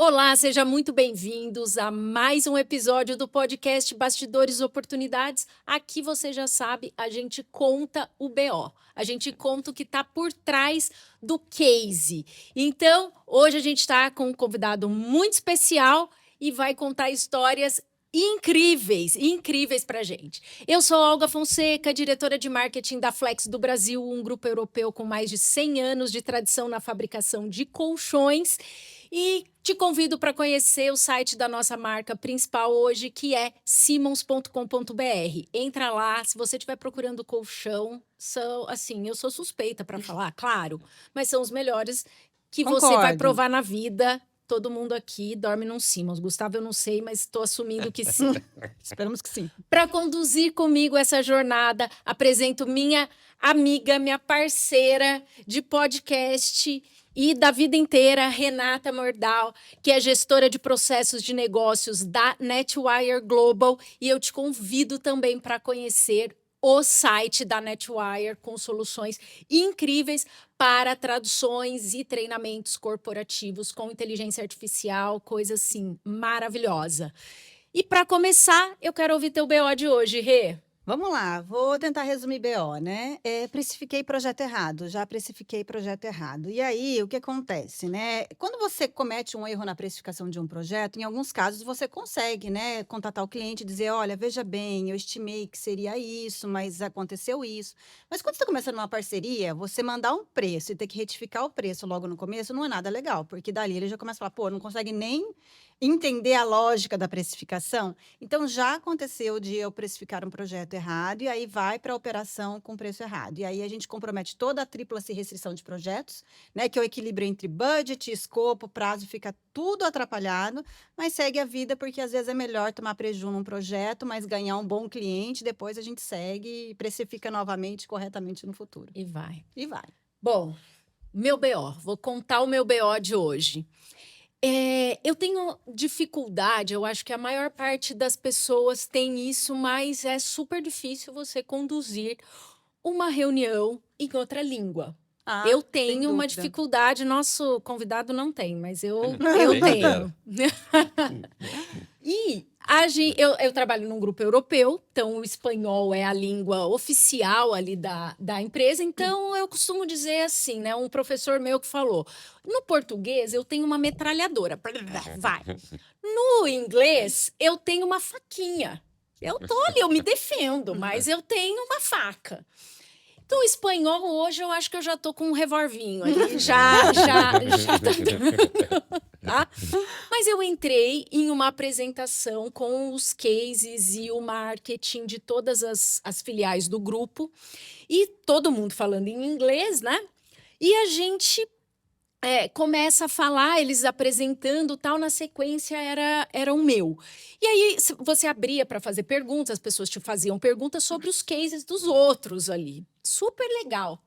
Olá, sejam muito bem-vindos a mais um episódio do podcast Bastidores Oportunidades. Aqui você já sabe, a gente conta o BO, a gente conta o que está por trás do case. Então, hoje a gente está com um convidado muito especial e vai contar histórias incríveis para a gente. Eu sou Olga Fonseca, diretora de marketing da Flex do Brasil, um grupo europeu com mais de 100 anos de tradição na fabricação de colchões. E te convido para conhecer o site da nossa marca principal hoje, que é simons.com.br. Entra lá, se você estiver procurando colchão, eu sou suspeita para falar, claro, mas são os melhores que você vai provar na vida. Todo mundo aqui dorme num Simons. Gustavo, eu não sei, mas estou assumindo que sim. Esperamos que sim. Para conduzir comigo essa jornada, apresento minha amiga, minha parceira de podcast e da vida inteira, Renata Mordal, que é gestora de processos de negócios da Netwire Global. E eu te convido também para conhecer o site da Netwire com soluções incríveis para traduções e treinamentos corporativos com inteligência artificial, coisa assim maravilhosa. E para começar, eu quero ouvir teu BO de hoje, Rê. Vamos lá, vou tentar resumir BO, né? Precifiquei projeto errado, já precifiquei projeto errado. E aí, o que acontece, né? Quando você comete um erro na precificação de um projeto, em alguns casos você consegue, né, contatar o cliente e dizer, olha, veja bem, eu estimei que seria isso, mas aconteceu isso. Mas quando você está começando uma parceria, você mandar um preço e ter que retificar o preço logo no começo não é nada legal, porque dali ele já começa a falar, pô, não consegue nem entender a lógica da precificação. Então, já aconteceu de eu precificar um projeto errado e aí vai para a operação com preço errado. E aí a gente compromete toda a tríplice restrição de projetos, né? Que é o equilíbrio entre budget, escopo, prazo, fica tudo atrapalhado, mas segue a vida porque às vezes é melhor tomar prejuízo num projeto, mas ganhar um bom cliente, depois a gente segue e precifica novamente corretamente no futuro. E vai. E vai. Bom, meu BO. Vou contar o meu BO de hoje. Eu tenho dificuldade, eu acho que a maior parte das pessoas tem isso, mas é super difícil você conduzir uma reunião em outra língua. Eu tenho uma dificuldade, nosso convidado não tem, mas eu tenho. E eu trabalho num grupo europeu, então o espanhol é a língua oficial ali da empresa, então eu costumo dizer assim, né? Um professor meu que falou, no português eu tenho uma metralhadora, vai. No inglês eu tenho uma faquinha. Eu tô ali, eu me defendo, mas eu tenho uma faca. Então, o espanhol, hoje, eu acho que eu já tô com um revolvinho ali, já tá? Mas eu entrei em uma apresentação com os cases e o marketing de todas as filiais do grupo, e todo mundo falando em inglês, né? E a gente começa a falar, eles apresentando tal, na sequência era o meu. E aí você abria para fazer perguntas, as pessoas te faziam perguntas sobre os cases dos outros ali. Super legal.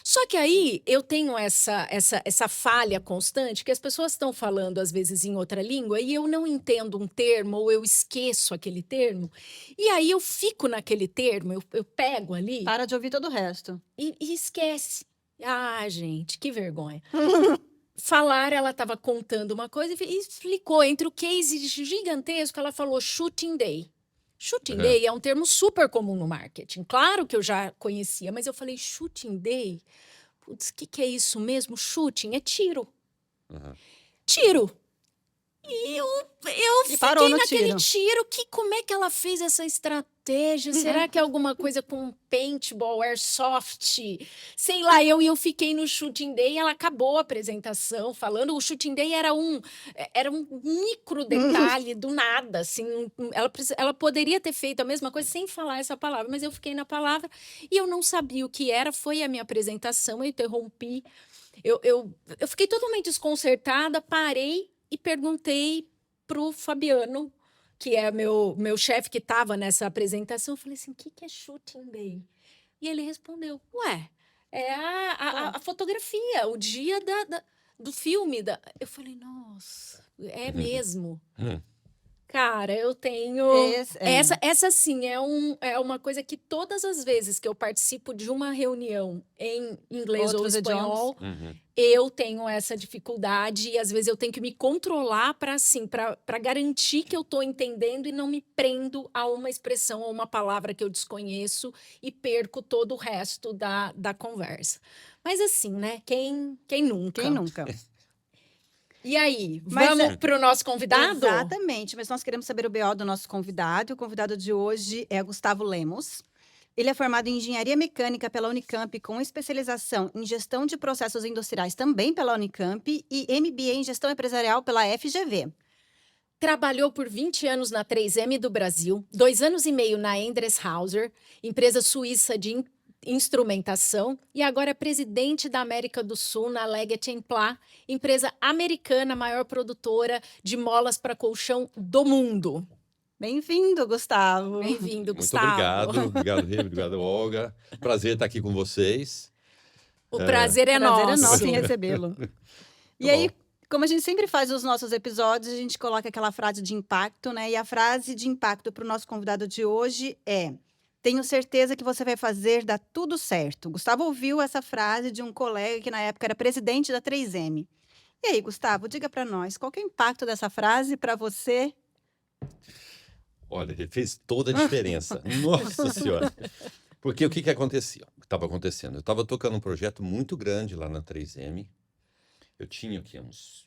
Só que aí eu tenho essa falha constante que as pessoas estão falando, às vezes, em outra língua e eu não entendo um termo ou eu esqueço aquele termo. E aí eu fico naquele termo, eu pego ali. Para de ouvir todo o resto. E esquece. Ah, gente, que vergonha. Ela estava contando uma coisa e explicou entre o case gigantesco, ela falou shooting day. Shooting day é um termo super comum no marketing. Claro que eu já conhecia, mas eu falei shooting day? Putz, o que é isso mesmo? Shooting é tiro. Tiro. E eu fiquei naquele tiro. Como é que ela fez essa estratégia? Será que é alguma coisa com paintball, airsoft? Sei lá, eu fiquei no shooting day e ela acabou a apresentação falando. O shooting day era um micro detalhe do nada. Assim, ela poderia ter feito a mesma coisa sem falar essa palavra, mas eu fiquei na palavra e eu não sabia o que era. Foi a minha apresentação, eu interrompi. Eu fiquei totalmente desconcertada, parei e perguntei pro Fabiano, que é meu chefe que estava nessa apresentação, eu falei assim, o que é shooting day? E ele respondeu, ué, é a fotografia, o dia do filme. Eu falei, nossa, é mesmo. Cara, eu tenho. Essa sim é uma coisa que todas as vezes que eu participo de uma reunião em inglês ou Outros idiomas. espanhol, Uhum. eu tenho essa dificuldade e às vezes eu tenho que me controlar para garantir que eu estou entendendo e não me prendo a uma expressão ou uma palavra que eu desconheço e perco todo o resto da conversa. Mas assim, né? Quem nunca? Quem nunca? E aí, Mas vamos para o nosso convidado? Exatamente, mas nós queremos saber o BO do nosso convidado. O convidado de hoje é Gustavo Lemos. Ele é formado em Engenharia Mecânica pela Unicamp, com especialização em Gestão de Processos Industriais também pela Unicamp e MBA em Gestão Empresarial pela FGV. Trabalhou por 20 anos na 3M do Brasil, 2 anos e meio na Endres Hauser, empresa suíça de instrumentação, e agora é presidente da América do Sul na Leggett Pla, empresa americana maior produtora de molas para colchão do mundo. Bem-vindo, Gustavo. Bem-vindo, Muito Gustavo. obrigado. Obrigado, Rê. Obrigado, Olga. Prazer estar aqui com vocês. O prazer é Prazer nosso. é nosso em recebê-lo. E Tá aí, bom. como a gente sempre faz os nossos episódios, a gente coloca aquela frase de impacto, né? E a frase de impacto para o nosso convidado de hoje é: tenho certeza que você vai fazer dar tudo certo. Gustavo ouviu essa frase de um colega que na época era presidente da 3M. E aí, Gustavo, diga para nós, qual que é o impacto dessa frase para você? Olha, fez toda a diferença. Nossa Senhora. Porque o que acontecia? O que estava acontecendo? Eu estava tocando um projeto muito grande lá na 3M. Eu tinha aqui uns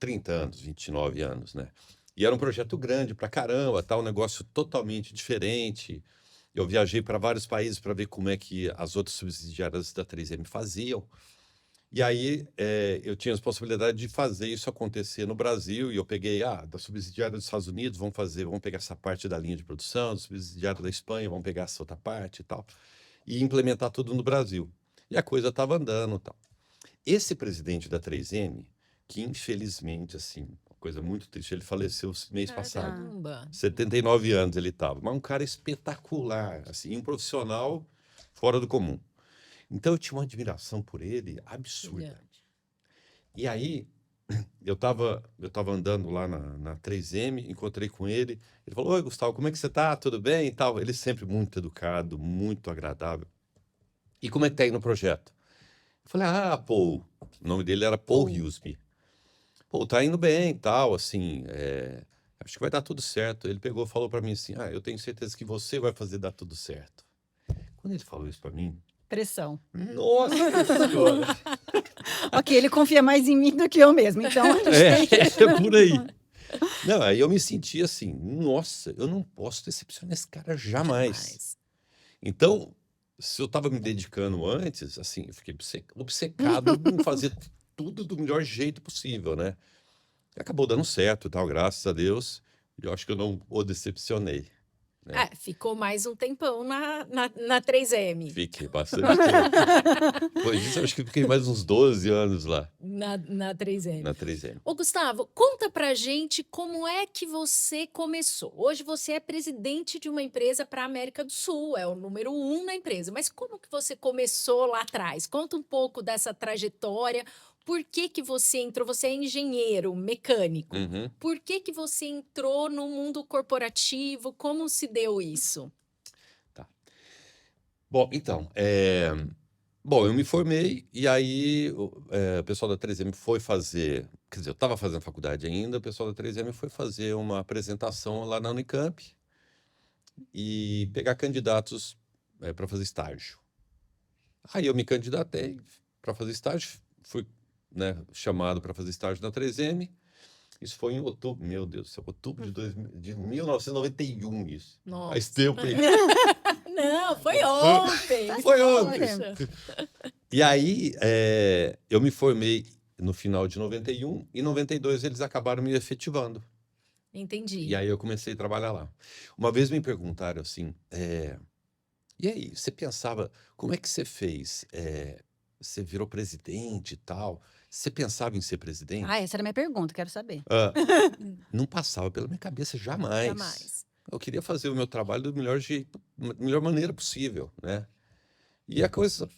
30 anos, 29 anos, né? E era um projeto grande pra caramba, tá? Um negócio totalmente diferente. Eu viajei para vários países para ver como é que as outras subsidiárias da 3M faziam. E aí eu tinha a possibilidade de fazer isso acontecer no Brasil, e eu peguei, da subsidiária dos Estados Unidos, vamos pegar essa parte da linha de produção, da subsidiária da Espanha, vamos pegar essa outra parte e tal, e implementar tudo no Brasil. E a coisa estava andando e tal. Esse presidente da 3M, que infelizmente, assim, uma coisa muito triste, ele faleceu mês passado. Caramba. 79 anos ele estava, mas um cara espetacular, assim, um profissional fora do comum. Então eu tinha uma admiração por ele absurda. E aí eu tava andando lá na 3M, encontrei com ele, ele falou: oi, Gustavo, como é que você tá? Tudo bem? E tal. Ele sempre muito educado, muito agradável. E como é que tá aí no projeto? Eu falei: Paul. O nome dele era Paul Husby. Pô, tá indo bem e tal, assim, acho que vai dar tudo certo. Ele pegou e falou para mim assim: eu tenho certeza que você vai fazer dar tudo certo. Quando ele falou isso para mim, Pressão. nossa Senhora! Ok, ele confia mais em mim do que eu mesmo, então a gente tem que... É por aí. Não, aí eu me senti assim: nossa, eu não posso decepcionar esse cara jamais. Então, se eu estava me dedicando antes, assim, eu fiquei obcecado em fazer tudo do melhor jeito possível, né? E acabou dando certo e tal, graças a Deus. E eu acho que eu não o decepcionei. Ficou mais um tempão na 3M. Fiquei bastante tempo. Depois disso, eu acho que fiquei mais uns 12 anos lá, Na 3M. na 3M. Ô, Gustavo, conta pra gente como é que você começou. Hoje você é presidente de uma empresa para a América do Sul, é o número 1 na empresa. Mas como que você começou lá atrás? Conta um pouco dessa trajetória. Por que você entrou? Você é engenheiro mecânico. Uhum. Por que você entrou no mundo corporativo? Como se deu isso? Tá. Bom, então, eu me formei e aí o pessoal da 3M foi fazer, quer dizer, eu estava fazendo faculdade ainda, o pessoal da 3M foi fazer uma apresentação lá na Unicamp e pegar candidatos para fazer estágio. Aí eu me candidatei para fazer estágio, fui, né, chamado para fazer estágio na 3M. Isso foi em outubro, meu Deus do céu, outubro de 1991, isso. Nossa. Faz tempo, hein? Não, foi ontem. Foi ontem. Poxa. E aí, eu me formei no final de 91, e em 92 eles acabaram me efetivando. Entendi. E aí eu comecei a trabalhar lá. Uma vez me perguntaram assim, e aí, você pensava, como é que você fez? Você virou presidente e tal, você pensava em ser presidente? Essa era a minha pergunta, quero saber. Não passava pela minha cabeça jamais. Jamais. Eu queria fazer o meu trabalho do melhor jeito, da melhor maneira possível, né? E a coisa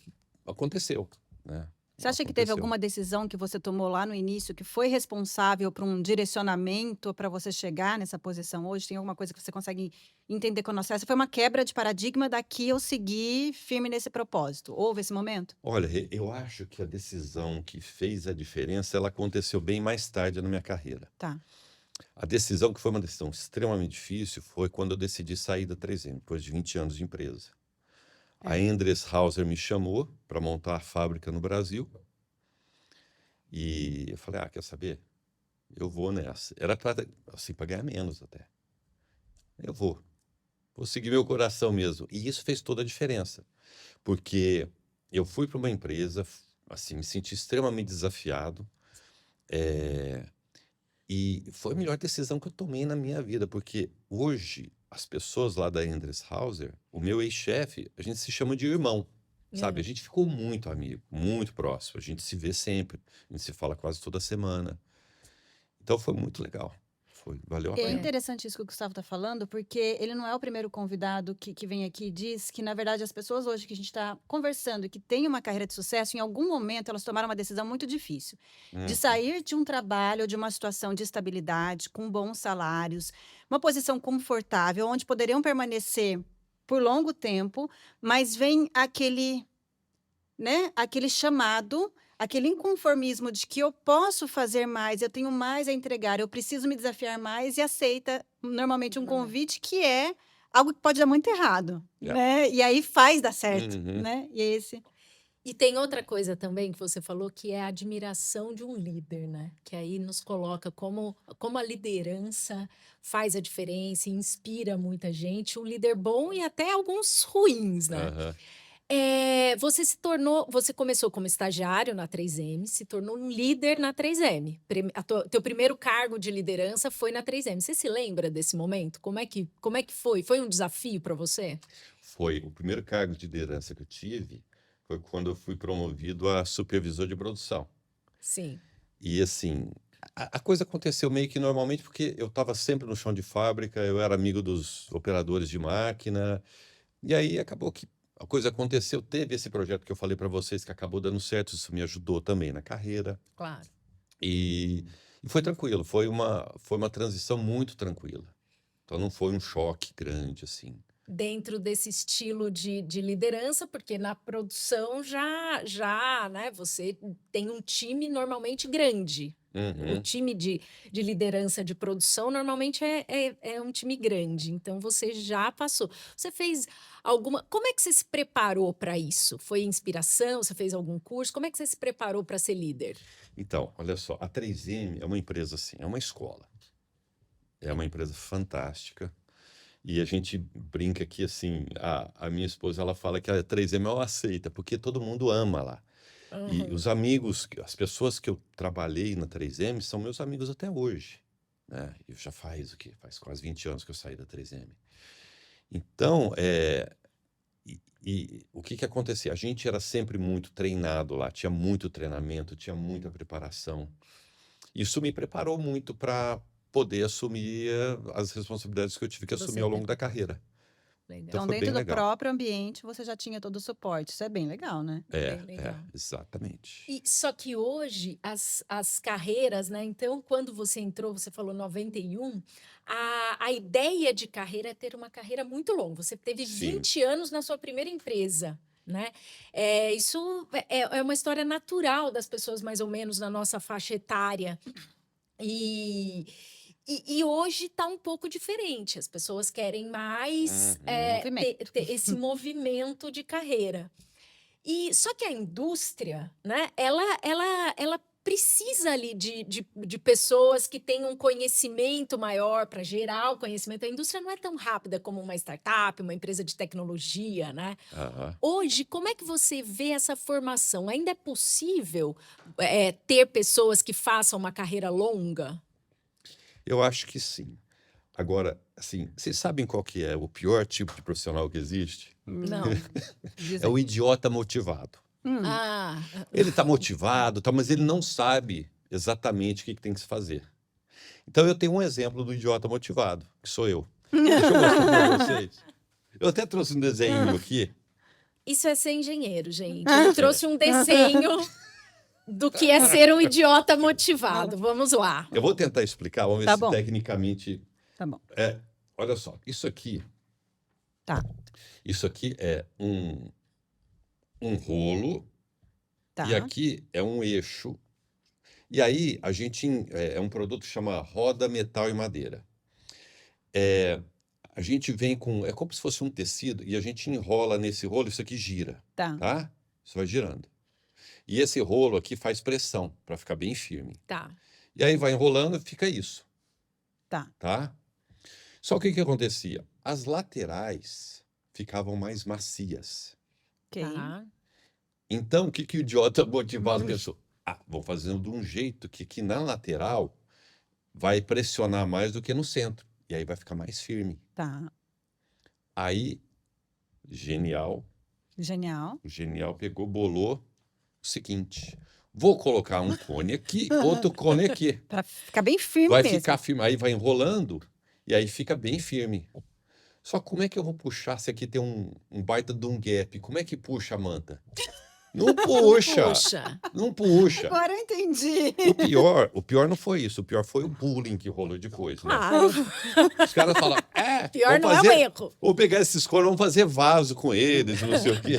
aconteceu, né? Você acha que teve Aconteceu. alguma decisão que você tomou lá no início que foi responsável por um direcionamento para você chegar nessa posição hoje? Tem alguma coisa que você consegue entender com a nossa? Essa foi uma quebra de paradigma, daqui eu segui firme nesse propósito. Houve esse momento? Olha, eu acho que a decisão que fez a diferença, ela aconteceu bem mais tarde na minha carreira. Tá. A decisão, que foi uma decisão extremamente difícil, foi quando eu decidi sair da 3M, depois de 20 anos de empresa. A É. Endres Hauser me chamou para montar a fábrica no Brasil. E eu falei, quer saber? Eu vou nessa. Era para assim, pra ganhar menos até. Eu vou seguir meu coração mesmo. E isso fez toda a diferença, porque eu fui para uma empresa, assim, me senti extremamente desafiado, é, e foi a melhor decisão que eu tomei na minha vida, porque hoje as pessoas lá da Endres Hauser, o meu ex-chefe, a gente se chama de irmão, sabe? A É. gente ficou muito amigo, muito próximo. A gente se vê sempre, a gente se fala quase toda semana. Então foi muito legal. Valeu a É pena. interessante isso que o Gustavo está falando, porque ele não é o primeiro convidado que vem aqui e diz que, na verdade, as pessoas hoje que a gente está conversando e que têm uma carreira de sucesso, em algum momento elas tomaram uma decisão muito difícil de Uhum. sair de um trabalho, de uma situação de estabilidade, com bons salários, uma posição confortável, onde poderiam permanecer por longo tempo, mas vem aquele, né, aquele chamado, aquele inconformismo de que eu posso fazer mais, eu tenho mais a entregar, eu preciso me desafiar mais, e aceita normalmente um convite que é algo que pode dar muito errado, É. né? E aí faz dar certo, Uhum. né? E esse E tem outra coisa também que você falou, que é a admiração de um líder, né? Que aí nos coloca como a liderança faz a diferença, e inspira muita gente, um líder bom e até alguns ruins, né? Aham. Você começou como estagiário na 3M, se tornou um líder na 3M. Teu primeiro cargo de liderança foi na 3M. Você se lembra desse momento? Como é que foi? Foi um desafio para você? Foi o primeiro cargo de liderança que eu tive, foi quando eu fui promovido a supervisor de produção. Sim. E assim, a coisa aconteceu meio que normalmente, porque eu estava sempre no chão de fábrica, eu era amigo dos operadores de máquina, e aí acabou que a coisa aconteceu. Teve esse projeto que eu falei para vocês que acabou dando certo, isso me ajudou também na carreira. Claro. E foi tranquilo, foi uma transição muito tranquila. Então não foi um choque grande, assim. Dentro desse estilo de liderança, porque na produção já, né, você tem um time normalmente grande. O Uhum. time de liderança de produção normalmente é um time grande, então você já passou. Você fez alguma. Como é que você se preparou para isso? Foi inspiração? Você fez algum curso? Como é que você se preparou para ser líder? Então, olha só, a 3M é uma empresa assim, é uma escola. É uma empresa fantástica. E a gente brinca que, assim, a minha esposa, ela fala que a 3M é uma seita, porque todo mundo ama lá. E Uhum. os amigos, as pessoas que eu trabalhei na 3M são meus amigos até hoje, né? E já faz o quê? Faz quase 20 anos que eu saí da 3M. Então, e o que que acontecia? A gente era sempre muito treinado lá, tinha muito treinamento, tinha muita preparação. Isso me preparou muito para poder assumir as responsabilidades que eu tive que Você assumir ao longo teve. da carreira. Legal. Então Então, foi bem dentro do legal. próprio ambiente, você já tinha todo o suporte. Isso é bem legal, né? Bem legal. Exatamente. E só que hoje as carreiras, né? Então, quando você entrou, você falou 91, a ideia de carreira é ter uma carreira muito longa. Você teve Sim. 20 anos na sua primeira empresa, né? Isso é uma história natural das pessoas mais ou menos na nossa faixa etária. E hoje está um pouco diferente. As pessoas querem mais Uhum. Movimento. ter esse movimento de carreira. E só que a indústria, né? Ela precisa ali de pessoas que tenham um conhecimento maior para gerar o conhecimento. A indústria não é tão rápida como uma startup, uma empresa de tecnologia, né? Aham. Hoje, como é que você vê essa formação? Ainda é possível ter pessoas que façam uma carreira longa? Eu acho que sim. Agora, assim, vocês sabem qual que é o pior tipo de profissional que existe? Não. Diz É o aí. idiota motivado. Ah, Ele está motivado, tá, mas ele não sabe exatamente o que tem que se fazer. Então eu tenho um exemplo do idiota motivado, que sou eu. Deixa eu mostrar para vocês. Eu até trouxe um desenho aqui. isso é ser engenheiro, gente. Ele trouxe um desenho do que é ser um idiota motivado. Vamos lá. Eu vou tentar explicar, vamos ver Tá se bom. tecnicamente... Tá bom. Olha só, isso aqui... Tá. Isso aqui é um rolo Tá. e aqui é um eixo. E aí a gente... É um produto que chama roda, metal e madeira. A gente vem com... É como se fosse um tecido e a gente enrola nesse rolo, isso aqui gira, Tá. tá? Isso vai girando. E esse rolo aqui faz pressão para ficar bem firme. Tá. E aí vai enrolando e fica isso, Tá. tá? Só que o que acontecia? As laterais ficavam mais macias. Ok. Tá. Então, o que que o idiota motivado pensou? Vou fazendo de um jeito que aqui na lateral vai pressionar mais do que no centro. E aí vai ficar mais firme. Tá. Aí, genial, Genial. o genial pegou, bolou o seguinte: vou colocar um cone aqui, outro cone aqui. Pra ficar bem firme Vai mesmo. ficar firme. Aí vai enrolando e aí fica bem firme. Só como é que eu vou puxar se aqui tem um baita de um gap? Como é que puxa a manta? Não puxa! Puxa. Não puxa! Agora eu entendi. O pior não foi isso. O pior foi o bullying que rolou depois, né? Claro. Os caras falaram, Pior vamos não é fazer, um erro. vou pegar esses cones, vamos fazer vaso com eles, não sei o quê.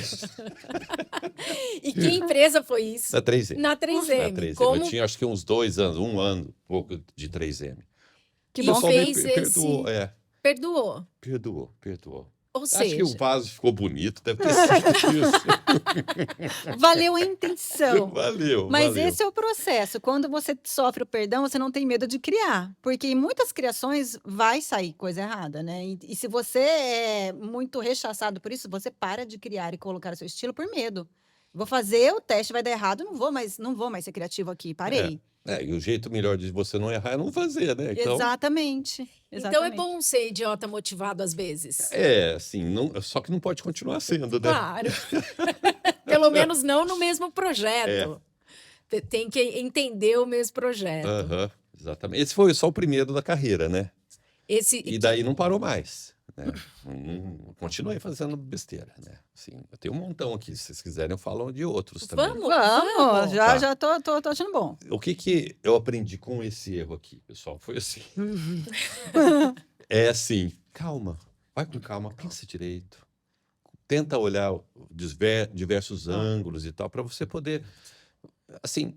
E que empresa foi isso? Na 3M. Na Na 3M. 3M. Como Eu tinha acho que uns 2 anos, 1 ano, pouco de 3M. Que E bom O pessoal que me fez perdoou, perdoou. perdoou. Ou Acho que seja, o vaso ficou bonito, deve ter sido isso. valeu a intenção. Valeu, Mas valeu. esse é o processo. Quando você sofre o perdão, você não tem medo de criar. Porque em muitas criações vai sair coisa errada, né? E se você é muito rechaçado por isso, você para de criar e colocar o seu estilo por medo. Vou fazer, o teste vai dar errado, não vou mais ser criativo aqui. Parei. E o jeito melhor de você não errar é não fazer, né? Então, Exatamente. então é Exatamente. bom ser idiota motivado às vezes. assim, só que não pode continuar sendo, né? Claro. Pelo menos não no mesmo projeto. Tem que entender o mesmo projeto. Aham, exatamente. Esse foi só o primeiro da carreira, né? E E daí não parou mais, né? Continuei fazendo besteira, né? Assim, eu tenho um montão aqui, se vocês quiserem eu falo de outros também. Vamos, Vamos, já, Tá. já tô achando bom. O que que eu aprendi com esse erro aqui, pessoal? Foi assim. É assim, calma, vai com calma, pensa direito. Tenta olhar diversos ângulos e tal, para você poder, assim,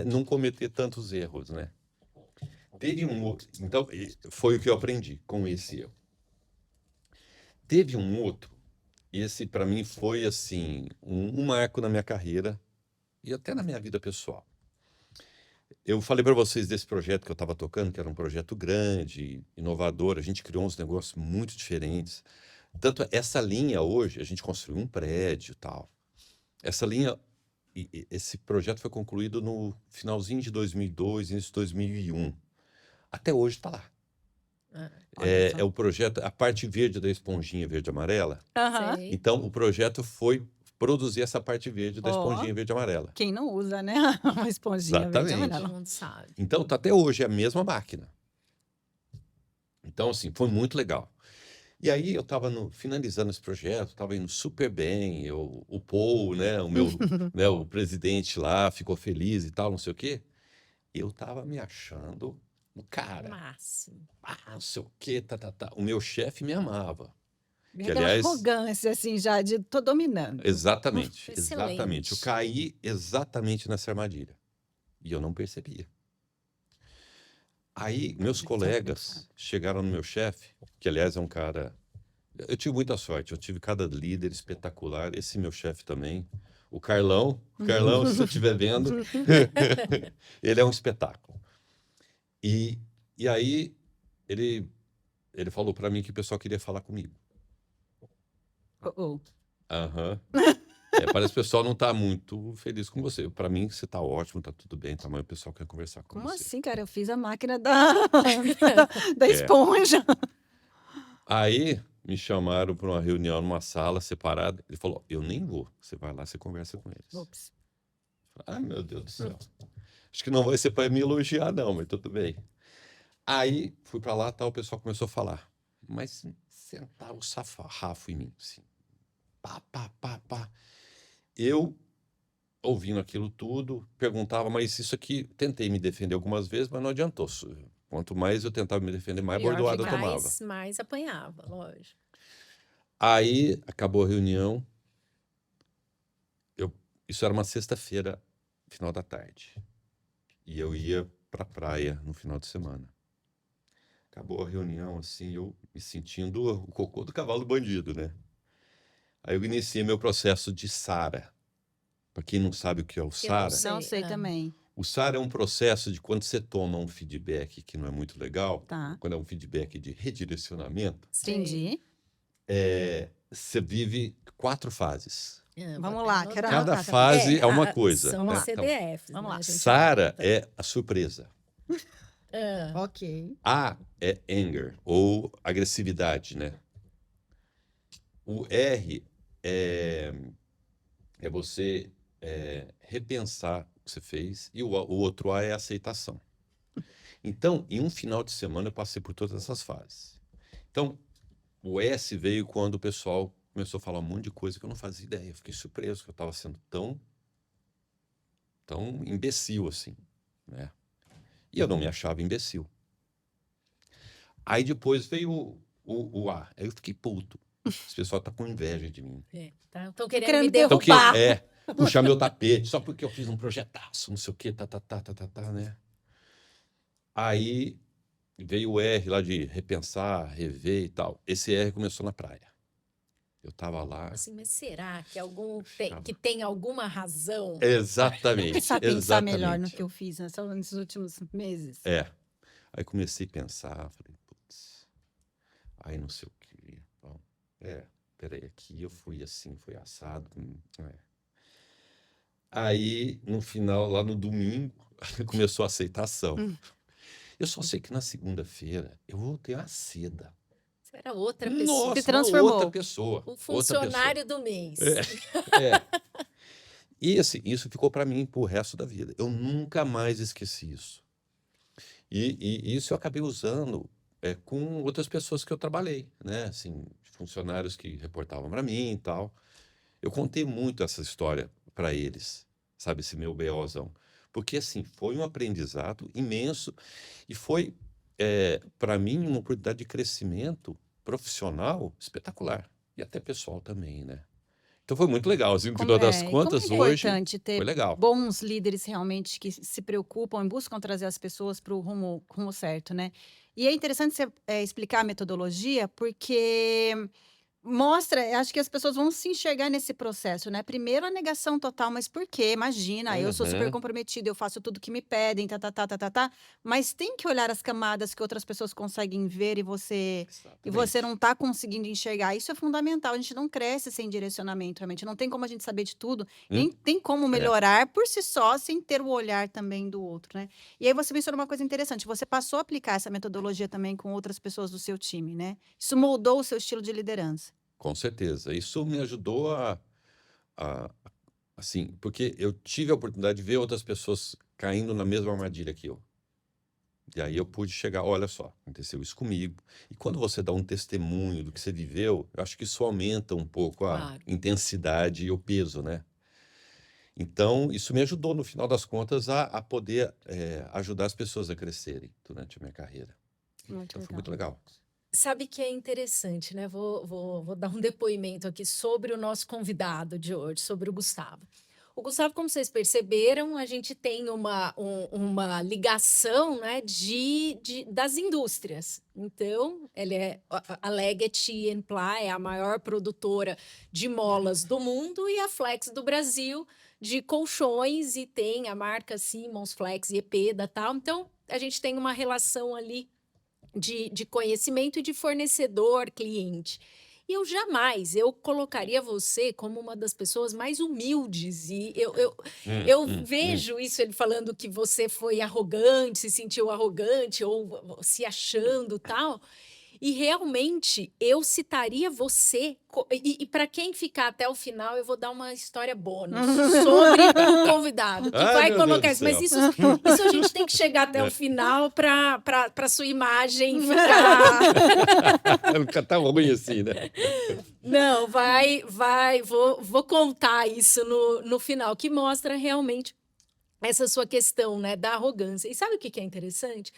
não cometer tantos erros, né? Teve um outro. Então, foi o que eu aprendi com esse erro. Teve um outro, e esse para mim foi, assim, um marco na minha carreira e até na minha vida pessoal. Eu falei para vocês desse projeto que eu estava tocando, que era um projeto grande, inovador. A gente criou uns negócios muito diferentes. Tanto essa linha hoje, a gente construiu um prédio e tal. Essa linha, esse projeto foi concluído no finalzinho de 2002, início de 2001. Até hoje está lá. Olha só. É o projeto, a parte verde da esponjinha verde e amarela. Aham. Sei. Então, o projeto foi produzir essa parte verde da Ó. esponjinha verde e amarela. Quem não usa, né? Uma esponjinha verde e Exatamente. Todo amarela. mundo sabe. Então, tá até hoje, é a mesma máquina. Então, assim, foi muito legal. E aí, eu estava finalizando esse projeto, estava indo super bem. O Paul, né, o meu, né, o presidente lá, ficou feliz e tal, não sei o quê. Eu estava me achando o cara. Máximo. Não sei o quê, tá. O meu chefe me amava. Bem Que, aquela aliás- arrogância, assim, já de tô dominando. Exatamente, Excelente. exatamente. Eu caí exatamente nessa armadilha. E eu não percebia. Aí, meus colegas chegaram no meu chefe, que aliás é um cara. Eu tive muita sorte, eu tive cada líder espetacular, esse meu chefe também. O Carlão, se você estiver vendo, ele é um espetáculo. E aí, ele falou para mim que o pessoal queria falar comigo. Oh, oh. Aham. Parece que o pessoal não tá muito feliz com você. Para mim, você tá ótimo, tá tudo bem, tá, mas o pessoal quer conversar com Como você. assim, cara? Eu fiz a máquina da esponja. Aí me chamaram para uma reunião numa sala separada. Ele falou: eu nem vou. Você vai lá, você conversa com eles. Ops. Ai, meu Deus do céu. Acho que não vai ser para me elogiar, não, mas tudo bem. Aí fui para lá, tal, o pessoal começou a falar. Mas sentar o sarrafo em mim, assim. Pá. Eu ouvindo aquilo tudo, perguntava, mas isso aqui, tentei me defender algumas vezes, mas não adiantou. Quanto mais eu tentava me defender, mais Pior bordoada eu que tomava. mais apanhava, lógico. Aí acabou a reunião, isso era uma sexta-feira, final da tarde, e eu ia pra praia no final de semana. Acabou a reunião, assim, eu me sentindo o cocô do cavalo bandido, né? Aí eu iniciei meu processo de SARA. Para quem não sabe o que é o Eu não SARA, Não sei. sei também. o SARA é um processo de quando você toma um feedback que não é muito legal, Tá. quando é um feedback de redirecionamento, Sei. Entendi. você vive 4 fases. Vou Vamos até lá, quero anotar. Cada anotar também. fase é uma coisa. São Vamos os lá. Então, CDFs, Vamos né? lá. A gente SARA anota. é a surpresa. Ah, Ok. A é anger, ou agressividade, né? O R é você repensar o que você fez, e o outro A é aceitação. Então, em um final de semana, eu passei por todas essas fases. Então, o S veio quando o pessoal começou a falar um monte de coisa que eu não fazia ideia. Eu fiquei surpreso que eu estava sendo tão imbecil assim, né? E eu não me achava imbecil. Aí depois veio o A. Aí eu fiquei puto. Esse pessoal tá com inveja de mim. tá. Estão querendo querendo me me Então, derrubar. puxar meu tapete, só porque eu fiz um projetaço, não sei o quê, né? Aí veio o R lá de repensar, rever e tal. Esse R começou na praia. Eu tava lá. Assim, mas será que Ficava. que tem alguma razão? Exatamente, Começar a pensar melhor no exatamente. que eu fiz nesses últimos meses. Aí comecei a pensar, falei, putz, aí não sei o quê. Bom, peraí, aqui eu fui assim, foi assado. Aí, no final, lá no domingo, começou a aceitação. Eu só sei que na segunda-feira eu voltei a seda. Você era outra pessoa. Nossa, Se uma transformou. outra pessoa. O Outra pessoa. funcionário do mês. É. E assim, isso ficou para mim pro resto da vida. Eu nunca mais esqueci isso. E isso eu acabei usando com outras pessoas que eu trabalhei, né? Assim, funcionários que reportavam para mim e tal. Eu contei muito essa história para eles, sabe, esse meu BOzão. Porque assim, foi um aprendizado imenso e foi para mim uma oportunidade de crescimento profissional espetacular e até pessoal também, né? Então foi muito legal, assim, no Como final das é contas, hoje importante foi ter legal. bons líderes realmente que se preocupam e buscam trazer as pessoas para o rumo certo, né? E é interessante você explicar a metodologia, porque mostra, acho que as pessoas vão se enxergar nesse processo, né? Primeiro a negação total, mas por quê? Imagina, eu sou super Uhum. comprometida, eu faço tudo que me pedem, tá. Mas tem que olhar as camadas que outras pessoas conseguem ver e você Exatamente. não está conseguindo enxergar. Isso é fundamental. A gente não cresce sem direcionamento, realmente. Não tem como a gente saber de tudo, nem tem como melhorar por si só sem ter o olhar também do outro, né? E aí você mencionou uma coisa interessante. Você passou a aplicar essa metodologia também com outras pessoas do seu time, né? Isso moldou o seu estilo de liderança. Com certeza. Isso me ajudou a- assim, porque eu tive a oportunidade de ver outras pessoas caindo na mesma armadilha que eu. E aí eu pude chegar, olha só, aconteceu isso comigo. E quando você dá um testemunho do que você viveu, eu acho que isso aumenta um pouco a Claro. intensidade e o peso, né? Então, isso me ajudou, no final das contas, a poder ajudar as pessoas a crescerem durante a minha carreira. Muito Então, foi legal. muito legal. Sabe que é interessante, né? Vou dar um depoimento aqui sobre o nosso convidado de hoje, sobre o Gustavo. O Gustavo, como vocês perceberam, a gente tem uma ligação, né, das indústrias. Então, ele a Leggett Ply é a maior produtora de molas do mundo e a Flex do Brasil de colchões, e tem a marca Simmons, Flex e Epeda, tal. Então, a gente tem uma relação ali de conhecimento e de fornecedor-cliente. E eu colocaria você como uma das pessoas mais humildes. E eu vejo isso, ele falando que você foi arrogante, se sentiu arrogante ou se achando tal. E realmente eu citaria você. E para quem ficar até o final, eu vou dar uma história bônus sobre o convidado, que Ai, vai meu Deus colocar do isso. Mas céu. isso a gente tem que chegar até o final para sua imagem ficar. Nunca tá ruim assim, né? Não, vou contar isso no final, que mostra realmente essa sua questão, né, da arrogância. E sabe o que é interessante?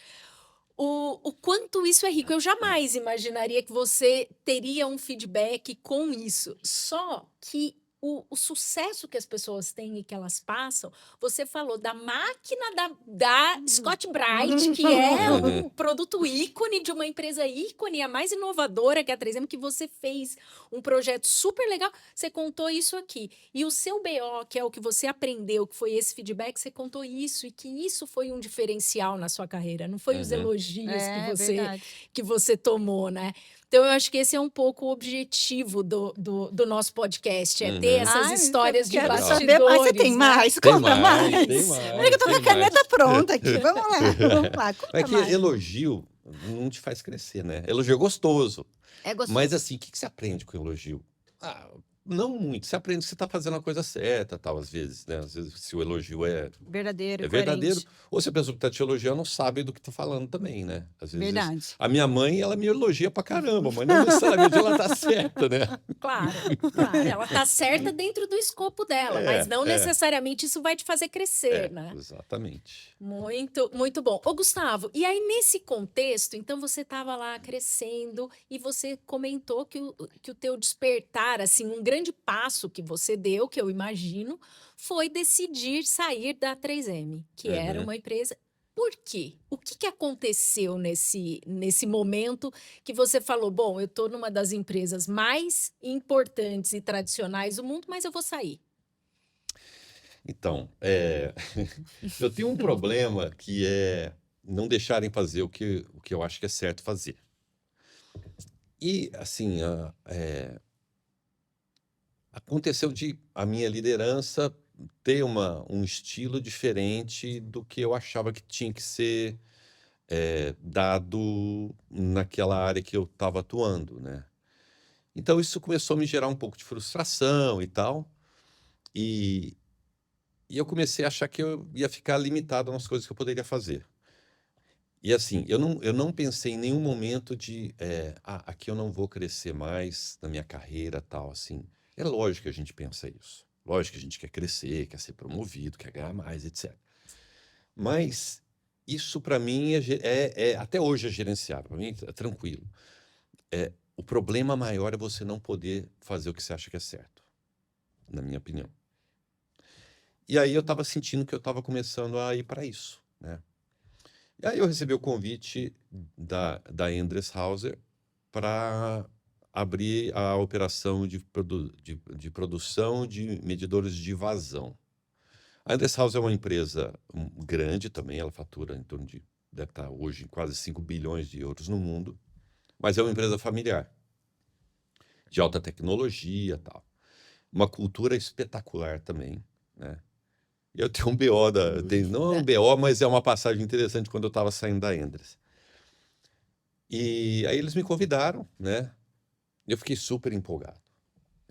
O quanto isso é rico. Eu jamais imaginaria que você teria um feedback com isso. Só que o sucesso que as pessoas têm e que elas passam, você falou da máquina da Scott Bright, que é um produto ícone de uma empresa ícone, a mais inovadora que é a 3M, que você fez um projeto super legal. Você contou isso aqui. E o seu BO, que é o que você aprendeu, que foi esse feedback, você contou isso e que isso foi um diferencial na sua carreira. Não foi os elogios verdade. que você tomou, né? Então, eu acho que esse é um pouco o objetivo do nosso podcast, é ter essas Ai, histórias eu de quero bastidores. saber mais. Você tem né? mais? Tem Conta mais. tem mais, Olha que eu tô com a tem caneta mais. pronta aqui. Vamos lá, conta É que mais. elogio não te faz crescer, né? Elogio é gostoso. É gostoso. Mas assim, o que você aprende com elogio? Não muito. Você aprende que você está fazendo a coisa certa, tal, às vezes, né? Às vezes, se o elogio é Verdadeiro, verdadeiro, coerente. ou se a pessoa que está te elogiando não sabe do que está falando também, né? Às vezes, Verdade. a minha mãe, ela me elogia pra caramba, mas não necessariamente ela tá certa, né? Claro. Ela tá certa dentro do escopo dela, mas não necessariamente isso vai te fazer crescer, né? Exatamente. Muito, muito bom. Ô, Gustavo, e aí nesse contexto, então você estava lá crescendo e você comentou que o teu despertar, assim, um grande passo que você deu, que eu imagino, foi decidir sair da 3M, que era uma empresa. Por quê? O que aconteceu nesse momento que você falou, bom, eu estou numa das empresas mais importantes e tradicionais do mundo, mas eu vou sair? Então, eu tenho um problema que é não deixarem fazer o que eu acho que é certo fazer. E, assim, aconteceu de a minha liderança ter um estilo diferente do que eu achava que tinha que ser dado naquela área que eu estava atuando, né? Então, isso começou a me gerar um pouco de frustração e tal. E eu comecei a achar que eu ia ficar limitado nas coisas que eu poderia fazer. E assim, eu não pensei em nenhum momento de, aqui eu não vou crescer mais na minha carreira, tal, assim. É lógico que a gente pensa isso. Lógico que a gente quer crescer, quer ser promovido, quer ganhar mais, etc. Mas isso para mim até hoje é gerenciável, para mim é tranquilo. O problema maior é você não poder fazer o que você acha que é certo, na minha opinião. E aí eu estava sentindo que eu estava começando a ir para isso, né? E aí eu recebi o convite da Endres Hauser para abrir a operação de produção de medidores de vazão. A Endres Hauser é uma empresa grande também, ela fatura em torno de, deve estar hoje em quase 5 bilhões de euros no mundo, mas é uma empresa familiar, de alta tecnologia e tal. Uma cultura espetacular também, né? E eu tenho um BO não é um BO, mas é uma passagem interessante quando eu estava saindo da Endres. E aí eles me convidaram, né? Eu fiquei super empolgado.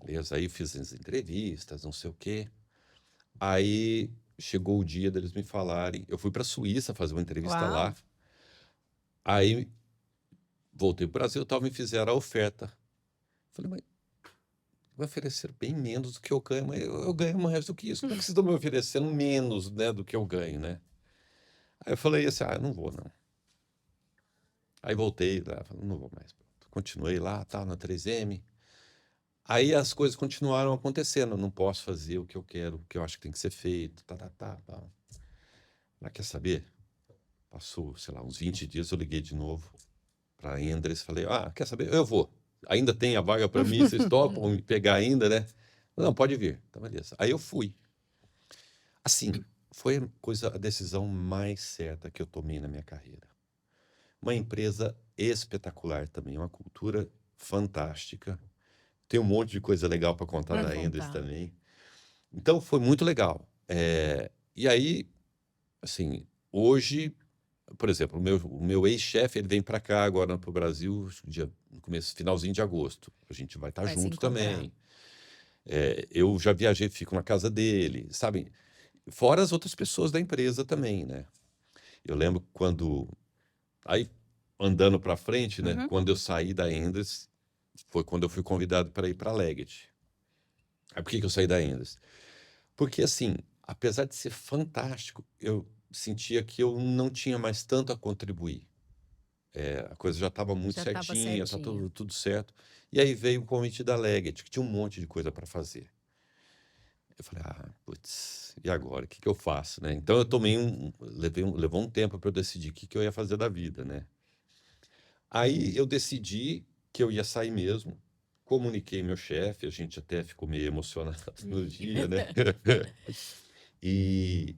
Beleza? Aí fiz as entrevistas, não sei o quê. Aí chegou o dia deles me falarem. Eu fui para a Suíça fazer uma entrevista Uau. lá. Aí voltei para o Brasil, tal, me fizeram a oferta. Falei, mas me ofereceram bem menos do que eu ganho, mas eu ganho mais do que isso. Como é que vocês estão me oferecendo menos, né, do que eu ganho, né? Aí eu falei assim, eu não vou, não. Aí voltei lá, falei, não vou mais. Continuei lá, tá, na 3M. Aí as coisas continuaram acontecendo. Eu não posso fazer o que eu quero, o que eu acho que tem que ser feito, tá. Mas quer saber? Passou, sei lá, uns 20 dias, eu liguei de novo para a Endres e falei, quer saber? Eu vou. Ainda tem a vaga para mim, vocês topam me pegar ainda, né? Não, pode vir. Então, beleza. Aí eu fui. Assim, foi a decisão mais certa que eu tomei na minha carreira. Uma empresa espetacular também, uma cultura fantástica. Tem um monte de coisa legal para contar da Endres também. Então, foi muito legal. E aí, assim, hoje, por exemplo, o meu ex-chefe, ele vem para cá agora para o Brasil, no começo, finalzinho de agosto. A gente vai estar Vai se junto encontrar. também. Eu já viajei, fico na casa dele, sabe? Fora as outras pessoas da empresa também, né? Eu lembro quando, aí andando para frente, né? Uhum. Quando eu saí da Endres, foi quando eu fui convidado para ir para a Leggett. Aí por que que eu saí da Endres? Porque assim, apesar de ser fantástico, eu sentia que eu não tinha mais tanto a contribuir. A coisa já estava muito Já estava certinha, tá certinho. tudo certo. E aí veio o convite da Leggett, que tinha um monte de coisa para fazer. Eu falei, putz, e agora? O que que eu faço, né? Então eu tomei levou um tempo para eu decidir o que que eu ia fazer da vida, né? Aí eu decidi que eu ia sair mesmo. Comuniquei meu chefe, a gente até ficou meio emocionado no dia, né? E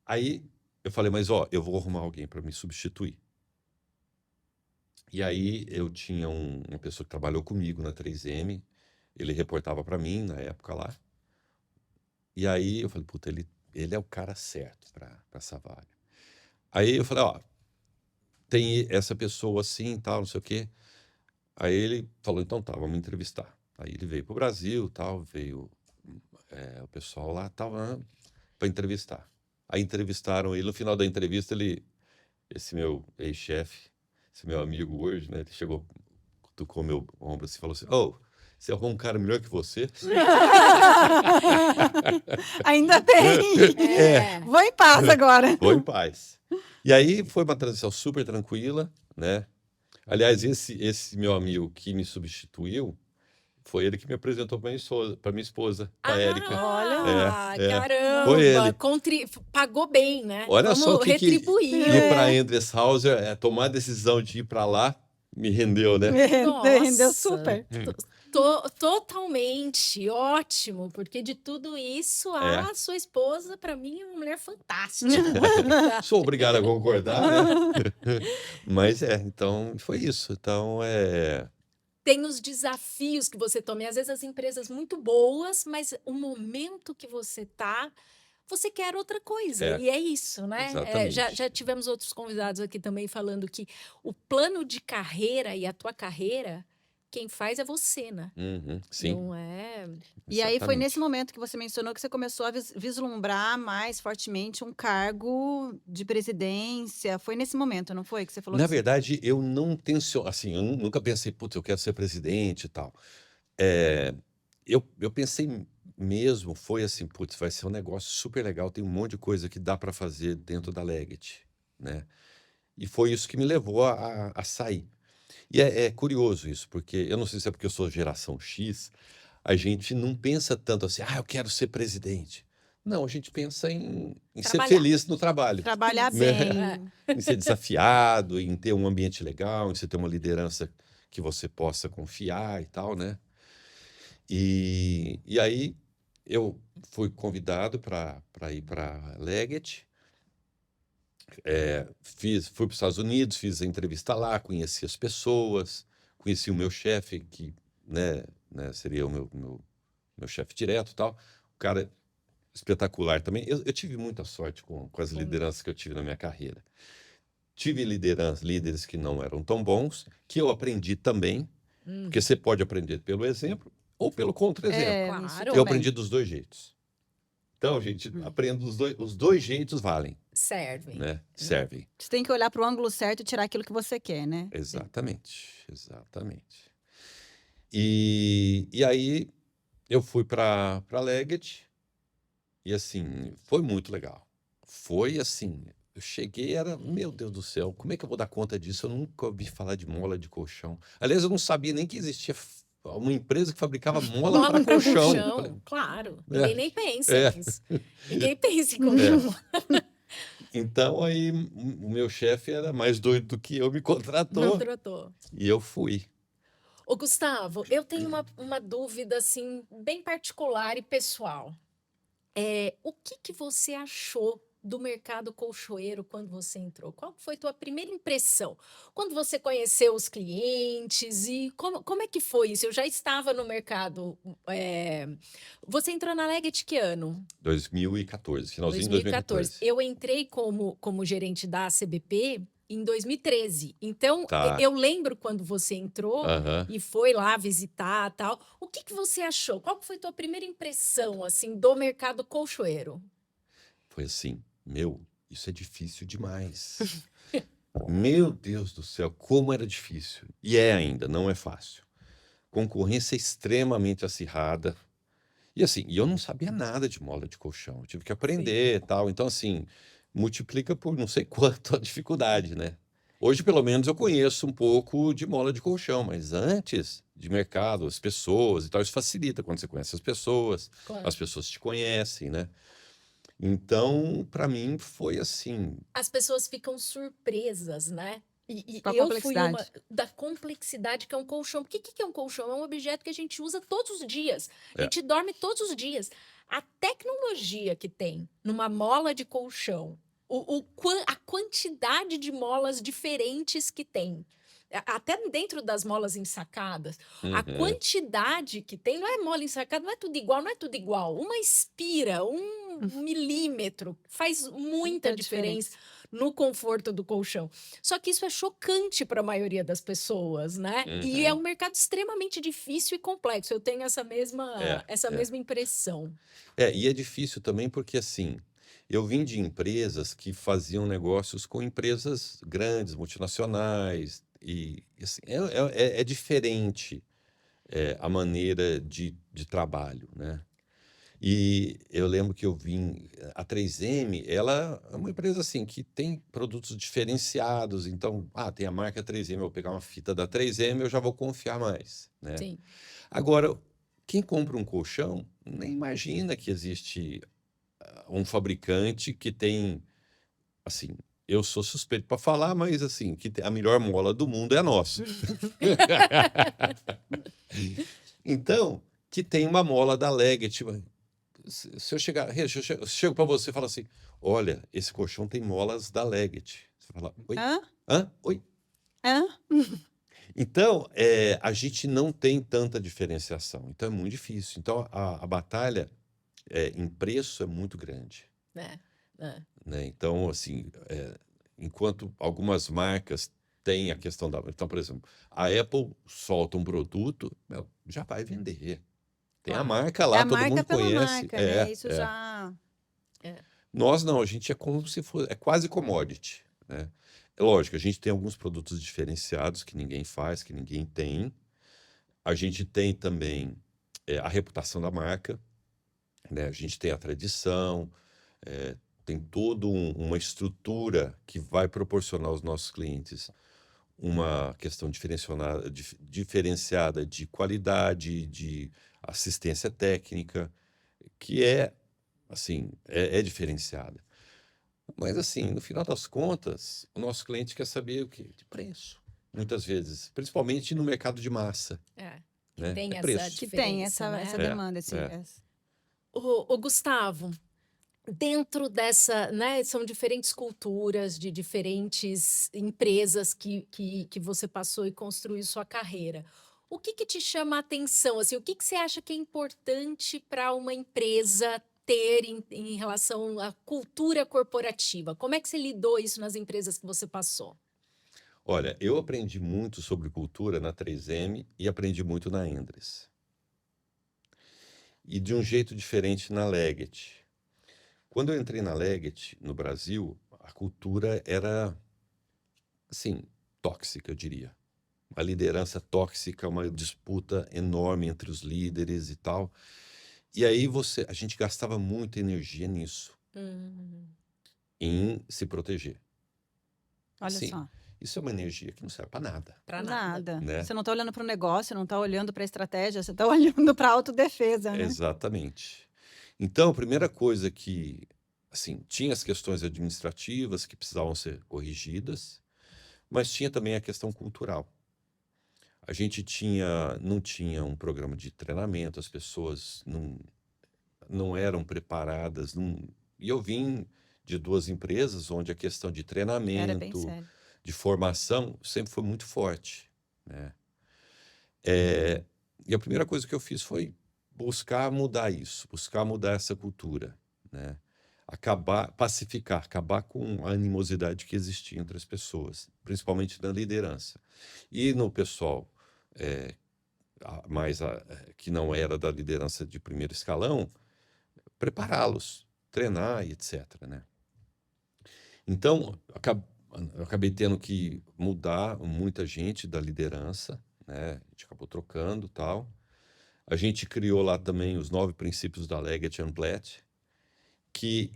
aí eu falei, mas ó, eu vou arrumar alguém para me substituir. E aí eu tinha uma pessoa que trabalhou comigo na 3M, ele reportava para mim na época lá. E aí eu falei, puta, ele é o cara certo para essa vaga. Aí eu falei, ó, tem essa pessoa assim, tal, não sei o quê. Aí ele falou, então tá, vamos entrevistar. Aí ele veio pro Brasil, tal, veio o pessoal lá, tal, para entrevistar. Aí entrevistaram ele, no final da entrevista, esse meu ex-chefe, esse meu amigo hoje, né, ele chegou, tocou meu ombro assim e falou assim, você arrumou um cara melhor que você? Ainda bem. É. Vou em paz agora. Foi em paz. E aí foi uma transição super tranquila, né? Aliás, esse meu amigo que me substituiu, foi ele que me apresentou para minha esposa, para Érica. Ah, Foi caramba! ele. Pagou bem, né? Olha só o Vamos que retribuir. ir para Endreshauser, tomar a decisão de ir para lá, me rendeu, né? Rendeu Nossa, super. totalmente ótimo, porque de tudo isso, É. a sua esposa, para mim, é uma mulher fantástica. Sou obrigado a concordar, né? Mas então foi isso. Então, Tem os desafios que você toma, e às vezes as empresas muito boas, mas o momento que você tá, você quer outra coisa, É, e é isso, né? Já exatamente. tivemos outros convidados aqui também falando que o plano de carreira e a tua carreira, quem faz é você, né? Uhum, sim, Não é. E aí foi nesse exatamente. momento que você mencionou que você começou a vislumbrar mais fortemente um cargo de presidência. Foi nesse momento, não foi? Que você falou Na que você... verdade, eu não tenho, assim, eu nunca pensei, putz, eu quero ser presidente e tal. É, eu pensei mesmo, foi assim, putz, vai ser um negócio super legal, tem um monte de coisa que dá para fazer dentro da Leggett, né? E foi isso que me levou a sair. E é curioso isso, porque eu não sei se é porque eu sou geração X, a gente não pensa tanto assim, eu quero ser presidente. Não, a gente pensa em ser Trabalhar. feliz no trabalho, Trabalhar Isso. né? bem. Em ser desafiado, em ter um ambiente legal, em você ter uma liderança que você possa confiar e tal, né? E aí eu fui convidado para ir para Leggett, fui para os Estados Unidos, fiz a entrevista lá, conheci as pessoas, conheci o meu chefe, que né, seria o meu chefe direto e tal. O cara espetacular também. Eu tive muita sorte com as lideranças que eu tive na minha carreira. Tive líderes que não eram tão bons, que eu aprendi também, porque você pode aprender pelo exemplo ou pelo contra-exemplo. Isso Claro. Eu também. aprendi dos dois jeitos. Então, gente, aprendo os dois jeitos valem, Servem. né? Servem. Você tem que olhar para o ângulo certo e tirar aquilo que você quer, né? Exatamente, exatamente. E aí eu fui para Leggett e assim, foi muito legal. Foi assim, eu cheguei, meu Deus do céu, como é que eu vou dar conta disso? Eu nunca ouvi falar de mola de colchão. Aliás, eu não sabia nem que existia uma empresa que fabricava mola Mola para para colchão. colchão, Falei, claro. É, Ninguém nem pensa é. nisso. Ninguém pensa em colchão. Então aí o meu chefe era mais doido do que eu, me Não contratou tratou. e eu fui. Ô, Gustavo, eu tenho uma dúvida assim bem particular e pessoal. O que você achou do mercado colchoeiro quando você entrou? Qual foi a tua primeira impressão? Quando você conheceu os clientes e como é que foi isso? Eu já estava no mercado. Você entrou na Leggett que ano? 2014, finalzinho de 2014. 2014. Eu entrei como gerente da CBP em 2013. Então, Tá. eu lembro quando você entrou Aham. e foi lá visitar, tal. O que que você achou? Qual que foi tua primeira impressão, assim, do mercado colchoeiro? Foi assim, isso é difícil demais. Meu Deus do céu, como era difícil. E é ainda, não é fácil. Concorrência extremamente acirrada. E assim, eu não sabia nada de mola de colchão. Eu tive que Sim. aprender e tal. Então, assim, multiplica por não sei quanto a dificuldade, né? Hoje, pelo menos, eu conheço um pouco de mola de colchão, mas antes de mercado, as pessoas e tal, isso facilita quando você conhece as Claro. pessoas te conhecem, né? Então, para mim, foi assim. As pessoas ficam surpresas, né? E Com a eu fui uma complexidade. da complexidade que é um colchão. Porque o que que é um colchão? É um objeto que a gente usa todos os dias. A É, gente dorme todos os dias. A tecnologia que tem numa mola de colchão, a quantidade de molas diferentes que tem, até dentro das molas ensacadas, a uhum, quantidade que tem, não é mola ensacada, não é tudo igual, não é tudo igual. Uma espira, um milímetro faz muita Muita diferença diferença. no conforto do colchão. Só que isso é chocante para a maioria das pessoas, né? E é um uhum. mercado extremamente difícil e complexo. Eu tenho É, essa é. mesma impressão. E é difícil também porque, assim, eu vim de empresas que faziam negócios com empresas grandes, multinacionais, e assim, é diferente a maneira de trabalho, né? E eu lembro que eu vim, a 3M, ela é uma empresa assim que tem produtos diferenciados, então, tem a marca 3M, eu vou pegar uma fita da 3M, eu já vou confiar mais, né? Sim. Agora, quem compra um colchão nem imagina que existe um fabricante que tem, assim, eu sou suspeito para falar, mas assim, a melhor mola do mundo é a nossa. Então, que tem uma mola da Leggett. Se eu chegar, Rê, se eu chego para você e falo assim, olha, esse colchão tem molas da Leggett. Você fala, oi? Hã? Hã? Oi? Hã? Então, a gente não tem tanta diferenciação. Então, é muito difícil. Então, a batalha em preço é muito grande. É, é. Né? Então, assim, enquanto algumas marcas têm a questão da. Então, por exemplo, a Apple solta um produto, já vai vender. Tem a Claro. marca É lá, a todo marca mundo pela conhece. marca, né? Isso já. É. Nós não, a gente é como se fosse, é quase commodity, né? É lógico, a gente tem alguns produtos diferenciados que ninguém faz, que ninguém tem. A gente tem também a reputação da marca, né? A gente tem a tradição, tem toda uma estrutura que vai proporcionar aos nossos clientes uma questão diferenciada de qualidade, de assistência técnica, que assim, é diferenciada. Mas, assim, no final das contas, o nosso cliente quer saber o quê? De preço. Muitas vezes, principalmente no mercado de massa, É. Que né? É tem essa preço. Que tem diferença, essa né? É, demanda, é. O Gustavo, dentro dessa, né, são diferentes culturas de diferentes empresas que você passou e construiu sua carreira. O que que te chama a atenção, assim, o que que você acha que é importante para uma empresa ter em relação à cultura corporativa? Como é que você lidou isso nas empresas que você passou? Olha, eu aprendi muito sobre cultura na 3M e aprendi muito na Endres. E de um jeito diferente na Leggett. Quando eu entrei na Leggett, no Brasil, a cultura era, assim, tóxica, eu diria. Uma liderança tóxica, uma disputa enorme entre os líderes e tal. E aí a gente gastava muita energia nisso, Hum, em se proteger. Olha Assim, só. isso é uma energia que não serve para nada, para nada. Nada. né? Você não está olhando para o negócio, não está olhando para a estratégia, você está olhando para a autodefesa, né? Exatamente. Então, a primeira coisa que, assim, tinha as questões administrativas que precisavam ser corrigidas, mas tinha também a questão cultural. A gente não tinha um programa de treinamento, as pessoas não eram preparadas. E eu vim de duas empresas onde a questão de Era bem treinamento, sério. de formação, sempre foi muito forte, né? É, e a primeira coisa que eu fiz foi buscar mudar isso, buscar mudar essa cultura, né? acabar com a animosidade que existia entre as pessoas, principalmente na liderança. E no pessoal eh, que não era da liderança de primeiro escalão, prepará-los, treinar e etc, né? Então, eu acabei tendo que mudar muita gente da liderança, né? A gente acabou trocando, tal. A gente criou lá também os 9 princípios da Leggett and Platt, que,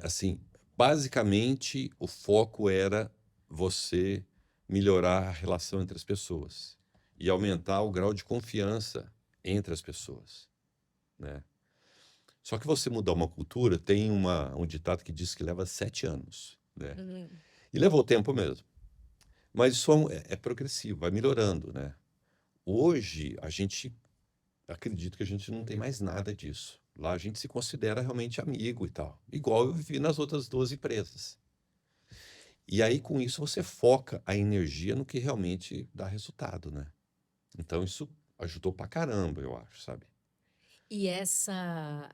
assim, basicamente o foco era você melhorar a relação entre as pessoas e aumentar o grau de confiança entre as pessoas, né? Só que você mudar uma cultura, tem um ditado que diz que leva 7 anos, né? Hum. E levou tempo mesmo. Mas isso é progressivo, vai melhorando, né? Hoje, acredito que a gente não tem mais nada disso. Lá a gente se considera realmente amigo e tal. Igual eu vivi nas outras 2 empresas. E aí, com isso, você foca a energia no que realmente dá resultado, né? Então, isso ajudou pra caramba, eu acho, sabe? E essa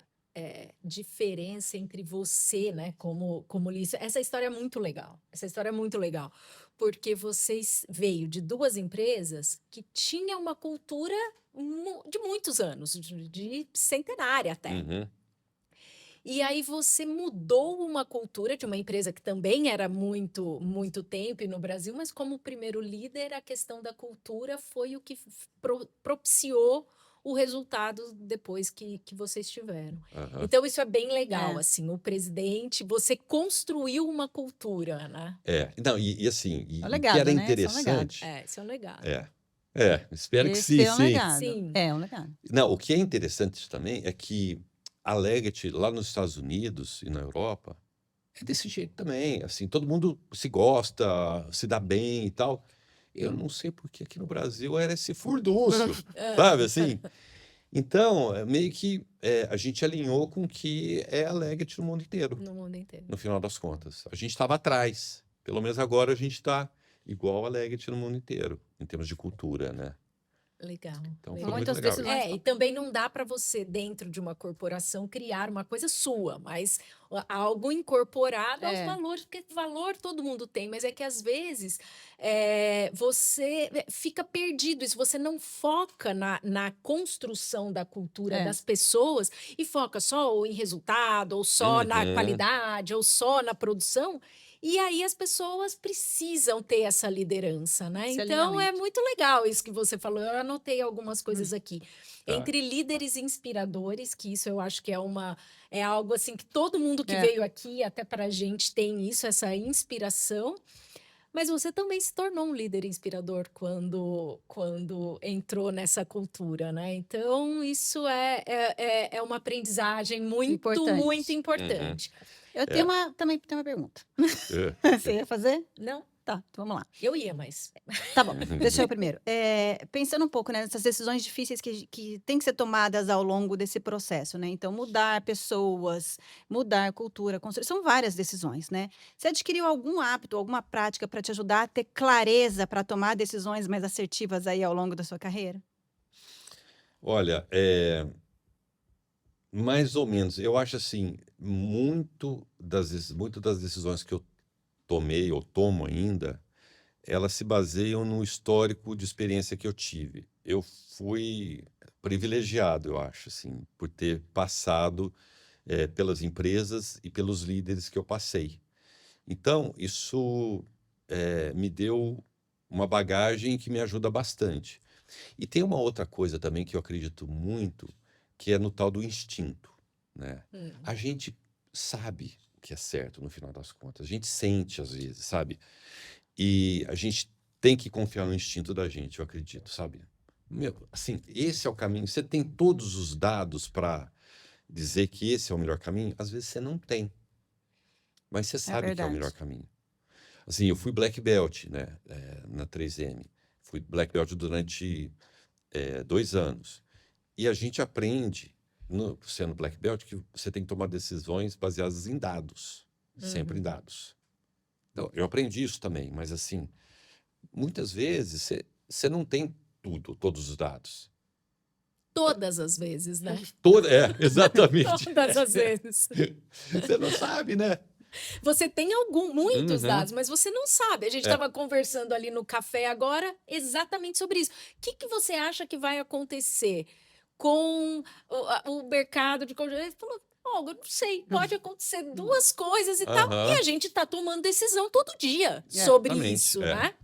diferença entre você, né, como líder, essa história é muito legal. Essa história é muito legal, porque vocês veio de 2 empresas que tinham uma cultura de muitos anos, de centenária até. Uhum. E aí você mudou uma cultura de uma empresa que também era muito tempo e no Brasil, mas como primeiro líder, a questão da cultura foi o que propiciou o resultado depois que vocês tiveram. Aham. Então isso é bem legal, É. assim, o presidente, você construiu uma cultura, né? Não, assim, É o e o que legado, era né? Esse é um legado. interessante, Esse é um legado. espero que Esse sim, é um sim. legado. Sim. É um legado. Não, o que é interessante também é que a Leggett, lá nos Estados Unidos e na Europa, é desse jeito também, assim, todo mundo se gosta, se dá bem e tal. Eu não sei por que aqui no Brasil era esse furdúncio, sabe assim? Então, meio que a gente alinhou com o que é a Leggett no mundo inteiro, No mundo inteiro. no final das contas. A gente estava atrás, pelo menos agora a gente está igual a Leggett no mundo inteiro, em termos de cultura, né? Legal. Então legal. foi muito Muitas legal decisões. isso. E também não dá para você, dentro de uma corporação, criar uma coisa sua, mas algo incorporado aos É. valores, porque valor todo mundo tem, mas é que às vezes você fica perdido, e se você não foca na construção da cultura É. das pessoas e foca só ou em resultado, ou só na Uhum. qualidade, ou só na produção. E aí as pessoas precisam ter essa liderança, né? Esse Então é alinhamento. muito legal isso que você falou. Eu anotei algumas coisas aqui. Tá. Entre líderes inspiradores, que isso eu acho que é algo assim que todo mundo que É. veio aqui, até pra gente, tem isso, essa inspiração. Mas você também se tornou um líder inspirador quando entrou nessa cultura, né? Então, isso é uma aprendizagem muito Importante. importante. Eu também tenho uma pergunta. É. Você ia fazer? Não, Tá, então vamos lá. eu ia, mas Tá bom, deixa eu primeiro. Pensando um pouco, né, nessas decisões difíceis que têm que ser tomadas ao longo desse processo, né? Então, mudar pessoas, mudar cultura, construir, são várias decisões, né? Você adquiriu algum hábito, alguma prática para te ajudar a ter clareza para tomar decisões mais assertivas aí ao longo da sua carreira? Olha, mais ou menos. Eu acho assim, muito das decisões que eu tomei ou tomo ainda, elas se baseiam no histórico de experiência que eu tive. Eu fui privilegiado, eu acho, assim, por ter passado pelas empresas e pelos líderes que eu passei. Então, isso me deu uma bagagem que me ajuda bastante. E tem uma outra coisa também que eu acredito muito, que é no tal do instinto, né? A gente sabe o que é certo no final das contas. A gente sente às vezes, sabe? E a gente tem que confiar no instinto da gente, eu acredito, sabe? Meu, assim, esse é o caminho. Você tem todos os dados para dizer que esse é o melhor caminho? Às vezes você não tem, mas você sabe que é o melhor verdade. caminho. Assim, eu fui black belt, né, na 3M. Fui black belt durante 2 anos. E a gente aprende, sendo black belt, que você tem que tomar decisões baseadas em dados, sempre em dados. Então, eu aprendi isso também, mas assim, muitas vezes você não tem todos os dados. Todas as vezes, né? Exatamente. Todas as vezes. Você não sabe, né? Você tem muitos Uhum. dados, mas você não sabe. A gente É. estava conversando ali no café agora exatamente sobre isso. O que você acha que vai acontecer com o mercado de commodities? Ele falou, Olga, eu não sei, pode acontecer duas coisas e tal. E Aham. a gente está tomando decisão todo dia sobre Exatamente. isso, né?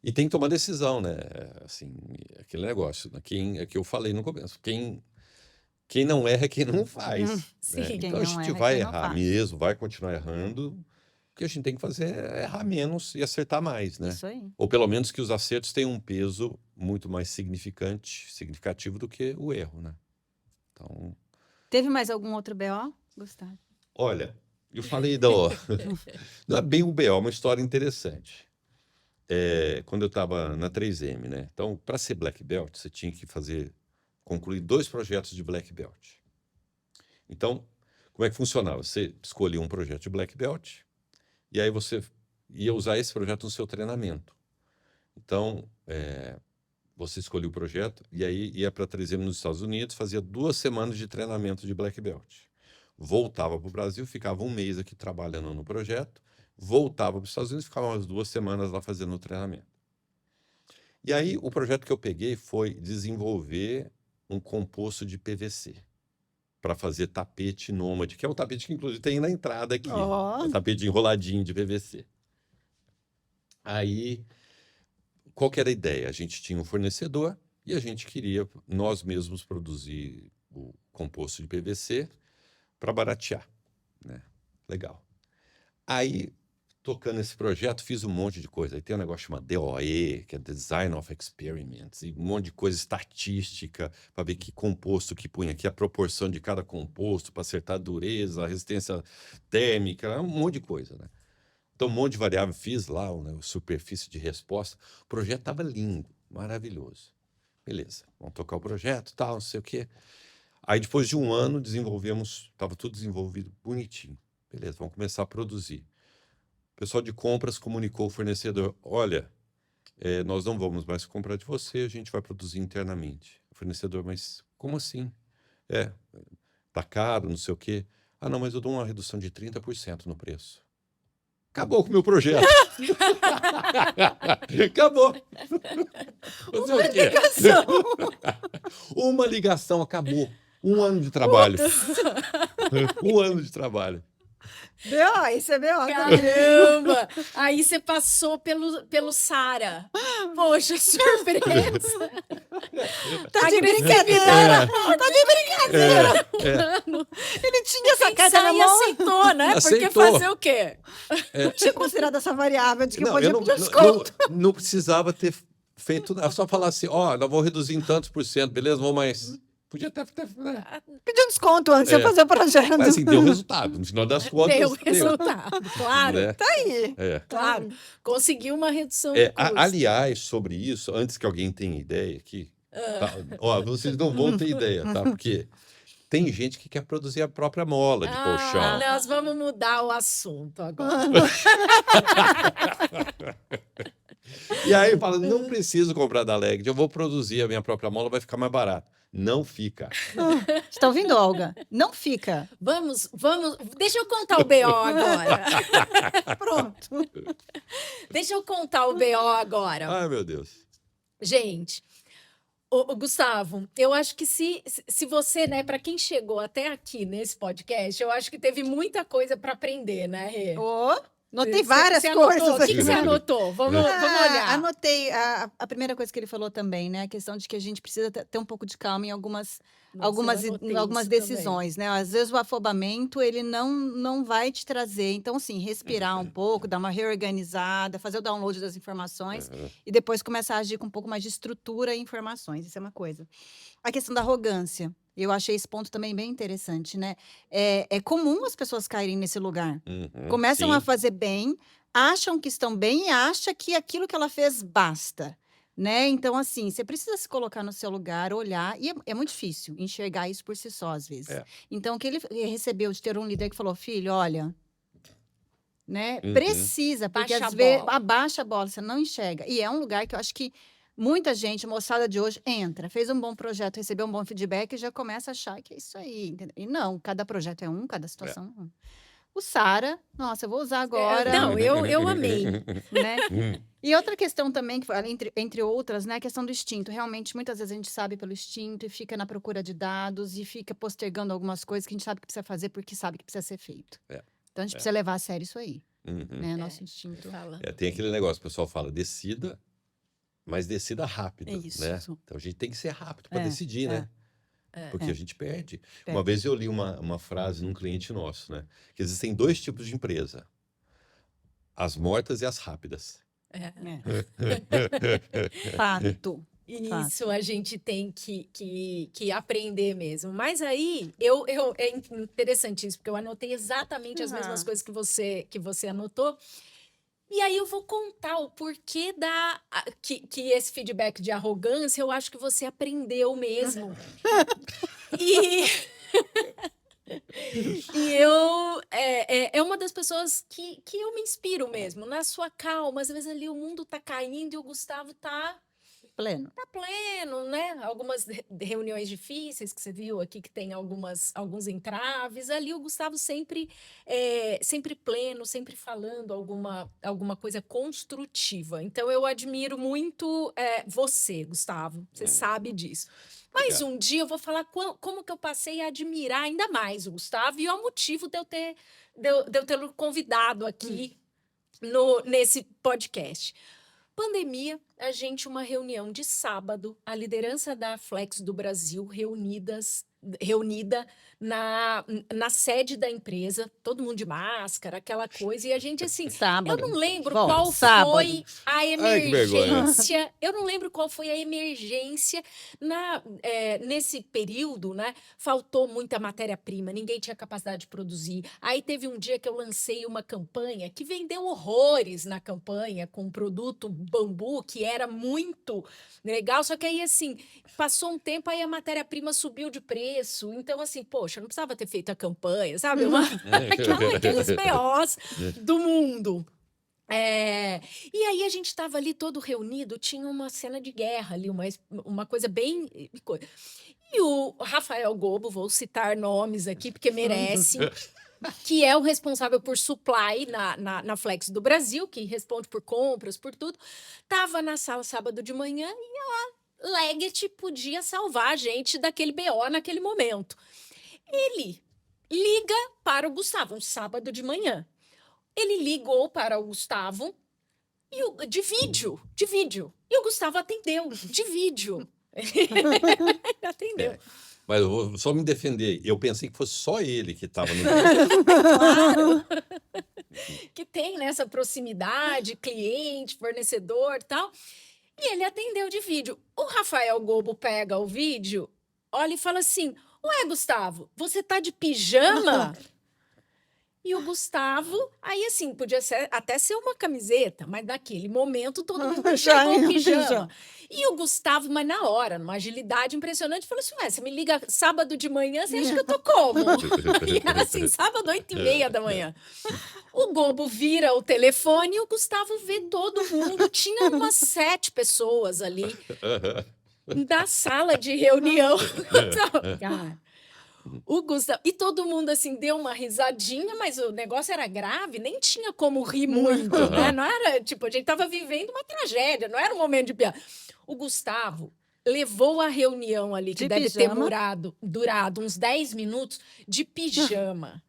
E tem que tomar decisão, né? Assim, aquele negócio, né? É que eu falei no começo. Quem não erra é quem não faz. Né? Sim. Quem Então a não gente erra é vai quem não errar faz. mesmo, vai continuar errando. O que a gente tem que fazer é errar menos e acertar mais, né? Isso aí. Ou pelo menos que os acertos tenham um peso muito mais significativo do que o erro, né? Então, Teve mais algum outro BO, Gustavo? olha, eu falei não é bem um BO, é uma história interessante. Quando eu estava na 3M, né? Então, para ser Black Belt, você tinha que concluir 2 projetos de Black Belt. Então, como é que funcionava? Você escolhia um projeto de Black Belt e aí você ia usar esse projeto no seu treinamento. Então, você escolhia o projeto e aí ia para a 3M nos Estados Unidos, fazia 2 semanas de treinamento de Black Belt. Voltava para o Brasil, ficava 1 mês aqui trabalhando no projeto, voltava para os Estados Unidos, ficava umas 2 semanas lá fazendo o treinamento. E aí, o projeto que eu peguei foi desenvolver um composto de PVC para fazer tapete nômade, que é o tapete que, inclusive, tem na entrada aqui. Ó. É tapete enroladinho de PVC. Aí, qual que era a ideia? A gente tinha um fornecedor e a gente queria nós mesmos produzir o composto de PVC para baratear, né? Legal. Aí, tocando esse projeto, fiz um monte de coisa. Aí tem um negócio chamado DOE, que é Design of Experiments, e um monte de coisa estatística para ver que composto que punha aqui, a proporção de cada composto, para acertar a dureza, a resistência térmica, um monte de coisa, né? Então, um monte de variável. Fiz lá, né, superfície de resposta. O projeto estava lindo, maravilhoso. Beleza, vamos tocar o projeto, tal, não sei o quê. Aí, depois de 1 ano, estava tudo desenvolvido bonitinho. Beleza, vamos começar a produzir. O pessoal de compras comunicou ao fornecedor, olha, nós não vamos mais comprar de você, a gente vai produzir internamente. O fornecedor, mas como assim? Tá caro, não sei o quê. Ah, não, mas eu dou uma redução de 30% no preço. Acabou com o meu projeto. Acabou. Fazer o quê? Uma ligação, acabou. 1 ano de trabalho. 1 ano de trabalho. BO, isso é BO. Caramba! Aí você passou pelo Sara. Poxa, surpresa! Tá de Agressividade. brincadeira. Tá de brincadeira. Ele tinha essa carta na E mão. aceitou, né? Porque Aceitou. fazer o quê? Não tinha considerado essa variável de que eu Não, podia eu pedir desconto. não precisava ter feito nada. Só falar assim, ó, nós vamos reduzir em tantos por cento, beleza? Vamos mais. Podia ter né? Pediu desconto antes de eu fazer o projeto. Mas assim, deu resultado. No final das contas, Deu resultado, claro. né? Tá aí. Claro. Conseguiu uma redução de custo. Aliás, sobre isso, antes que alguém tenha ideia aqui, tá? Ó, vocês não vão ter ideia, tá? Porque tem gente que quer produzir a própria mola de colchão. Nós vamos mudar o assunto agora. E aí fala, não preciso comprar da Legend, eu vou produzir a minha própria mola, vai ficar mais barato. Não fica. Você tá ouvindo, Olga? Não fica. Vamos. Deixa eu contar o BO agora. Pronto. Deixa eu contar o BO agora. Ai, meu Deus. Gente, ô, Gustavo, eu acho que se você, né, para quem chegou até aqui nesse podcast, eu acho que teve muita coisa para aprender, né, Rê? Notei várias Você anotou? coisas O que aqui. você anotou? Vamos olhar. Anotei a primeira coisa que ele falou também, né? A questão de que a gente precisa ter um pouco de calma em algumas decisões, né? Às vezes o afobamento, ele não vai te trazer. Então, assim, respirar um pouco, dar uma reorganizada, fazer o download das informações e depois começar a agir com um pouco mais de estrutura e informações. Isso é uma coisa. A questão da arrogância. Eu achei esse ponto também bem interessante, né? É comum as pessoas caírem nesse lugar. Começam a fazer bem, acham que estão bem e acham que aquilo que ela fez basta, né? Então, assim, você precisa se colocar no seu lugar, olhar, e é muito difícil enxergar isso por si só, às vezes. Então, o que ele recebeu de ter um líder que falou, filho, olha, né? Precisa, porque às vezes abaixa a bola, você não enxerga. E é um lugar que eu acho que Muita gente, moçada de hoje, entra, fez um bom projeto, recebeu um bom feedback e já começa a achar que é isso aí, entendeu? E não, cada projeto é um, cada situação é um. O Sara, nossa, eu vou usar agora, Não, eu amei. né? E outra questão também, que entre outras, né, a questão do instinto. Realmente, muitas vezes a gente sabe pelo instinto e fica na procura de dados e fica postergando algumas coisas que a gente sabe que precisa fazer porque sabe que precisa ser feito. É, Então, a gente é. precisa levar a sério isso aí, Uhum. né? Nosso instinto. Fala. Tem aquele negócio, o pessoal fala, decida, mas decida rápido, É isso. né? Então a gente tem que ser rápido para É, decidir, né? É. Porque É. a gente perde. Perde. Uma vez eu li uma frase num cliente nosso, né? Que existem 2 tipos de empresa: as mortas e as rápidas. É. Fato. Isso a gente tem que aprender mesmo. Mas aí, é interessantíssimo, porque eu anotei exatamente as mesmas Ah. coisas que você anotou. E aí eu vou contar o porquê que esse feedback de arrogância, eu acho que você aprendeu mesmo. E, é uma das pessoas que eu me inspiro mesmo, na sua calma. Às vezes ali o mundo tá caindo e o Gustavo tá Pleno. pleno, né? Algumas reuniões difíceis que você viu aqui, que tem alguns entraves. Ali o Gustavo sempre pleno, sempre falando alguma coisa construtiva. Então eu admiro muito você, Gustavo. Você sabe disso. Mas Obrigado. um dia eu vou falar como que eu passei a admirar ainda mais o Gustavo, e é o motivo de eu tê-lo convidado aqui nesse podcast. Pandemia, uma reunião de sábado, a liderança da Flex do Brasil reunida na sede da empresa, todo mundo de máscara, aquela coisa, e a gente assim, Sábado. eu não lembro Bom, qual sábado. foi a Ai, que vergonha. emergência. Eu não lembro qual foi a emergência nesse período, né? Faltou muita matéria-prima, ninguém tinha capacidade de produzir. Aí teve um dia que eu lancei uma campanha que vendeu horrores na campanha com um produto bambu que era muito legal, só que aí assim, passou um tempo, aí a matéria-prima subiu de preço. Então, assim, poxa, não precisava ter feito a campanha, sabe? Aqueles BOs do mundo. E aí a gente estava ali todo reunido, tinha uma cena de guerra ali, uma coisa bem... E o Rafael Gobo, vou citar nomes aqui, porque merece, que é o responsável por supply na Flex do Brasil, que responde por compras, por tudo, estava na sala sábado de manhã e a Leggett podia salvar a gente daquele BO naquele momento. Ele liga para o Gustavo, um sábado de manhã. Ele ligou para o Gustavo de vídeo. E o Gustavo atendeu, de vídeo. Atendeu. Mas eu vou só me defender. Eu pensei que fosse só ele que estava no Claro. Que tem nessa proximidade, cliente, fornecedor e tal. E ele atendeu de vídeo. O Rafael Gobo pega o vídeo, olha e fala assim: ué, Gustavo, você tá de pijama? E o Gustavo, aí assim, podia até ser uma camiseta, mas naquele momento todo mundo chegou com pijama. E o Gustavo, mas na hora, numa agilidade impressionante, falou assim: ué, você me liga sábado de manhã, você acha que eu tô como? E era assim, sábado, 8h30 da manhã. O Gobo vira o telefone e o Gustavo vê todo mundo. Tinha umas 7 pessoas ali da sala de reunião. Cara, o Gustavo... E todo mundo, assim, deu uma risadinha, mas o negócio era grave, nem tinha como rir muito, né? Não era, tipo, a gente tava vivendo uma tragédia, não era um momento de piada. O Gustavo levou a reunião ali, que De deve pijama? ter durado uns 10 minutos, de pijama.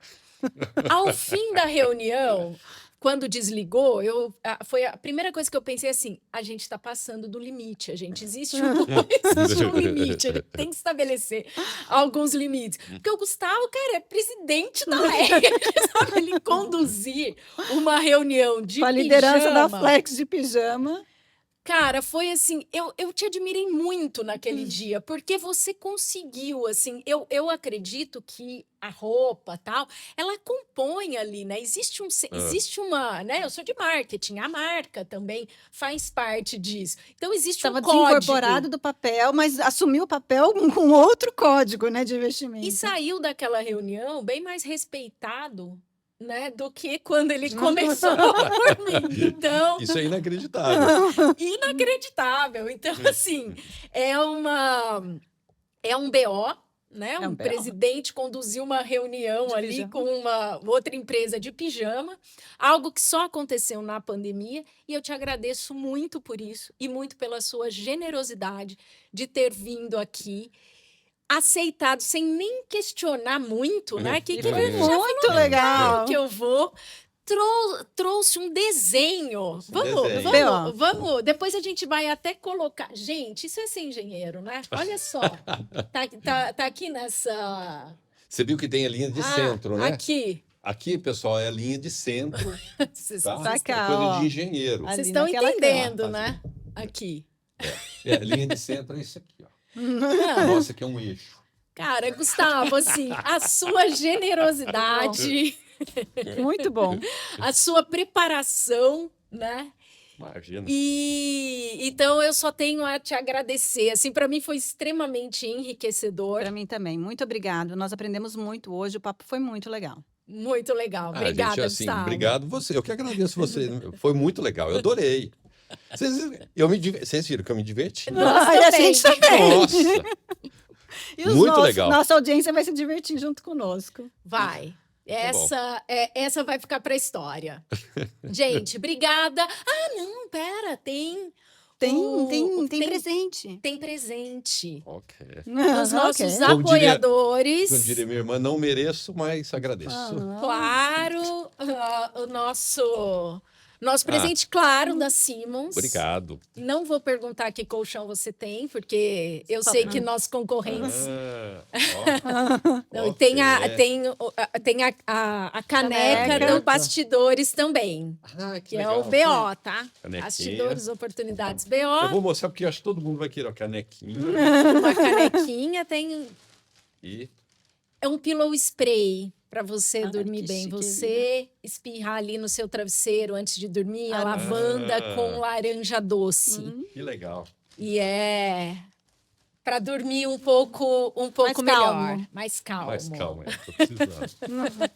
Ao fim da reunião, quando desligou, foi a primeira coisa que eu pensei assim: a gente está passando do limite, existe um limite, a gente tem que estabelecer alguns limites. Porque o Gustavo, cara, é presidente da Leggett, sabe? Ele conduzir uma reunião de Com a liderança da pijama. Flex de pijama. Cara, foi assim, eu te admirei muito naquele dia, porque você conseguiu, assim, eu acredito que a roupa, tal, ela compõe ali, né? Existe uma, né? Eu sou de marketing, a marca também faz parte disso. Então, existe um Estava código. desincorporado do papel, mas assumiu o papel com outro código, né, de investimento. E saiu daquela reunião bem mais respeitado né, do que quando ele começou por mim. Então, Isso é inacreditável. inacreditável. Então, assim, é um BO, né? É um Um BO. presidente conduziu uma reunião De ali pijama. com uma outra empresa de pijama, algo que só aconteceu na pandemia, e eu te agradeço muito por isso e muito pela sua generosidade de ter vindo aqui, aceitado sem nem questionar muito, né? E Que foi já muito legal. que eu vou. Trouxe um desenho. desenho. Vamos. Depois a gente vai até colocar. Gente, isso é ser engenheiro, né? Olha só. Tá aqui nessa. Você viu que tem a linha de centro, né? Aqui. Aqui, pessoal, é a linha de centro, Vocês tá? Tá É cá, coisa ó. de engenheiro. Ali estão naquela entendendo, cama. né? Aqui. É, a linha de centro é isso aqui, ó. Não, Nossa, aqui é um eixo. cara, Gustavo, assim, a sua generosidade, Muito bom. a sua preparação, né? Imagina. E então eu só tenho a te agradecer. Assim, para mim foi extremamente enriquecedor, Para mim também. Muito obrigado. Nós aprendemos muito hoje. O papo foi muito legal. muito legal. Ah, Obrigada, gente, assim, Gustavo. obrigado você. Eu que agradeço você. Foi muito legal. Eu adorei. Vocês viram que eu me diverti? Nós Ai, a também. gente também. Nossa! E os Muito legal. Nossa audiência vai se divertir junto conosco. Vai. bom. Essa vai ficar para a história. Gente, obrigada. Ah, não, pera, tem Tem presente. tem presente. Ok. Os nossos Ok. apoiadores. Como diria minha irmã, não mereço, mas agradeço. Claro, o nosso presente, claro, da Simmons. Obrigado. Não vou perguntar que colchão você tem, porque eu sei que nossos concorrentes. Não, Ok. tem a caneca Caneca. do Bastidores também, que é o BO, tá? Canequinha. Bastidores, Oportunidades Eu BO. vou mostrar porque eu acho que todo mundo vai querer a canequinha. Uma canequinha, tem E um pillow spray para você Ah, dormir que bem. chique, Você espirrar ali no seu travesseiro antes de dormir, a Ah. lavanda com laranja doce. que legal. E é para dormir um pouco Mais melhor, calmo. mais calmo. Mais calma, tô precisando.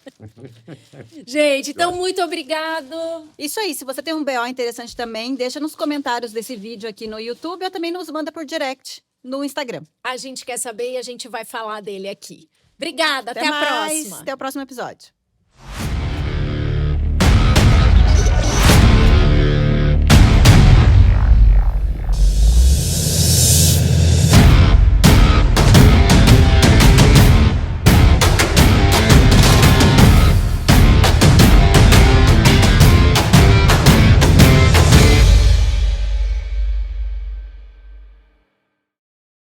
Gente, então muito obrigado. Isso aí, se você tem um BO interessante também, deixa nos comentários desse vídeo aqui no YouTube ou também nos manda por direct no Instagram. A gente quer saber e a gente vai falar dele aqui. Obrigada, até a mais. próxima. Até o próximo episódio.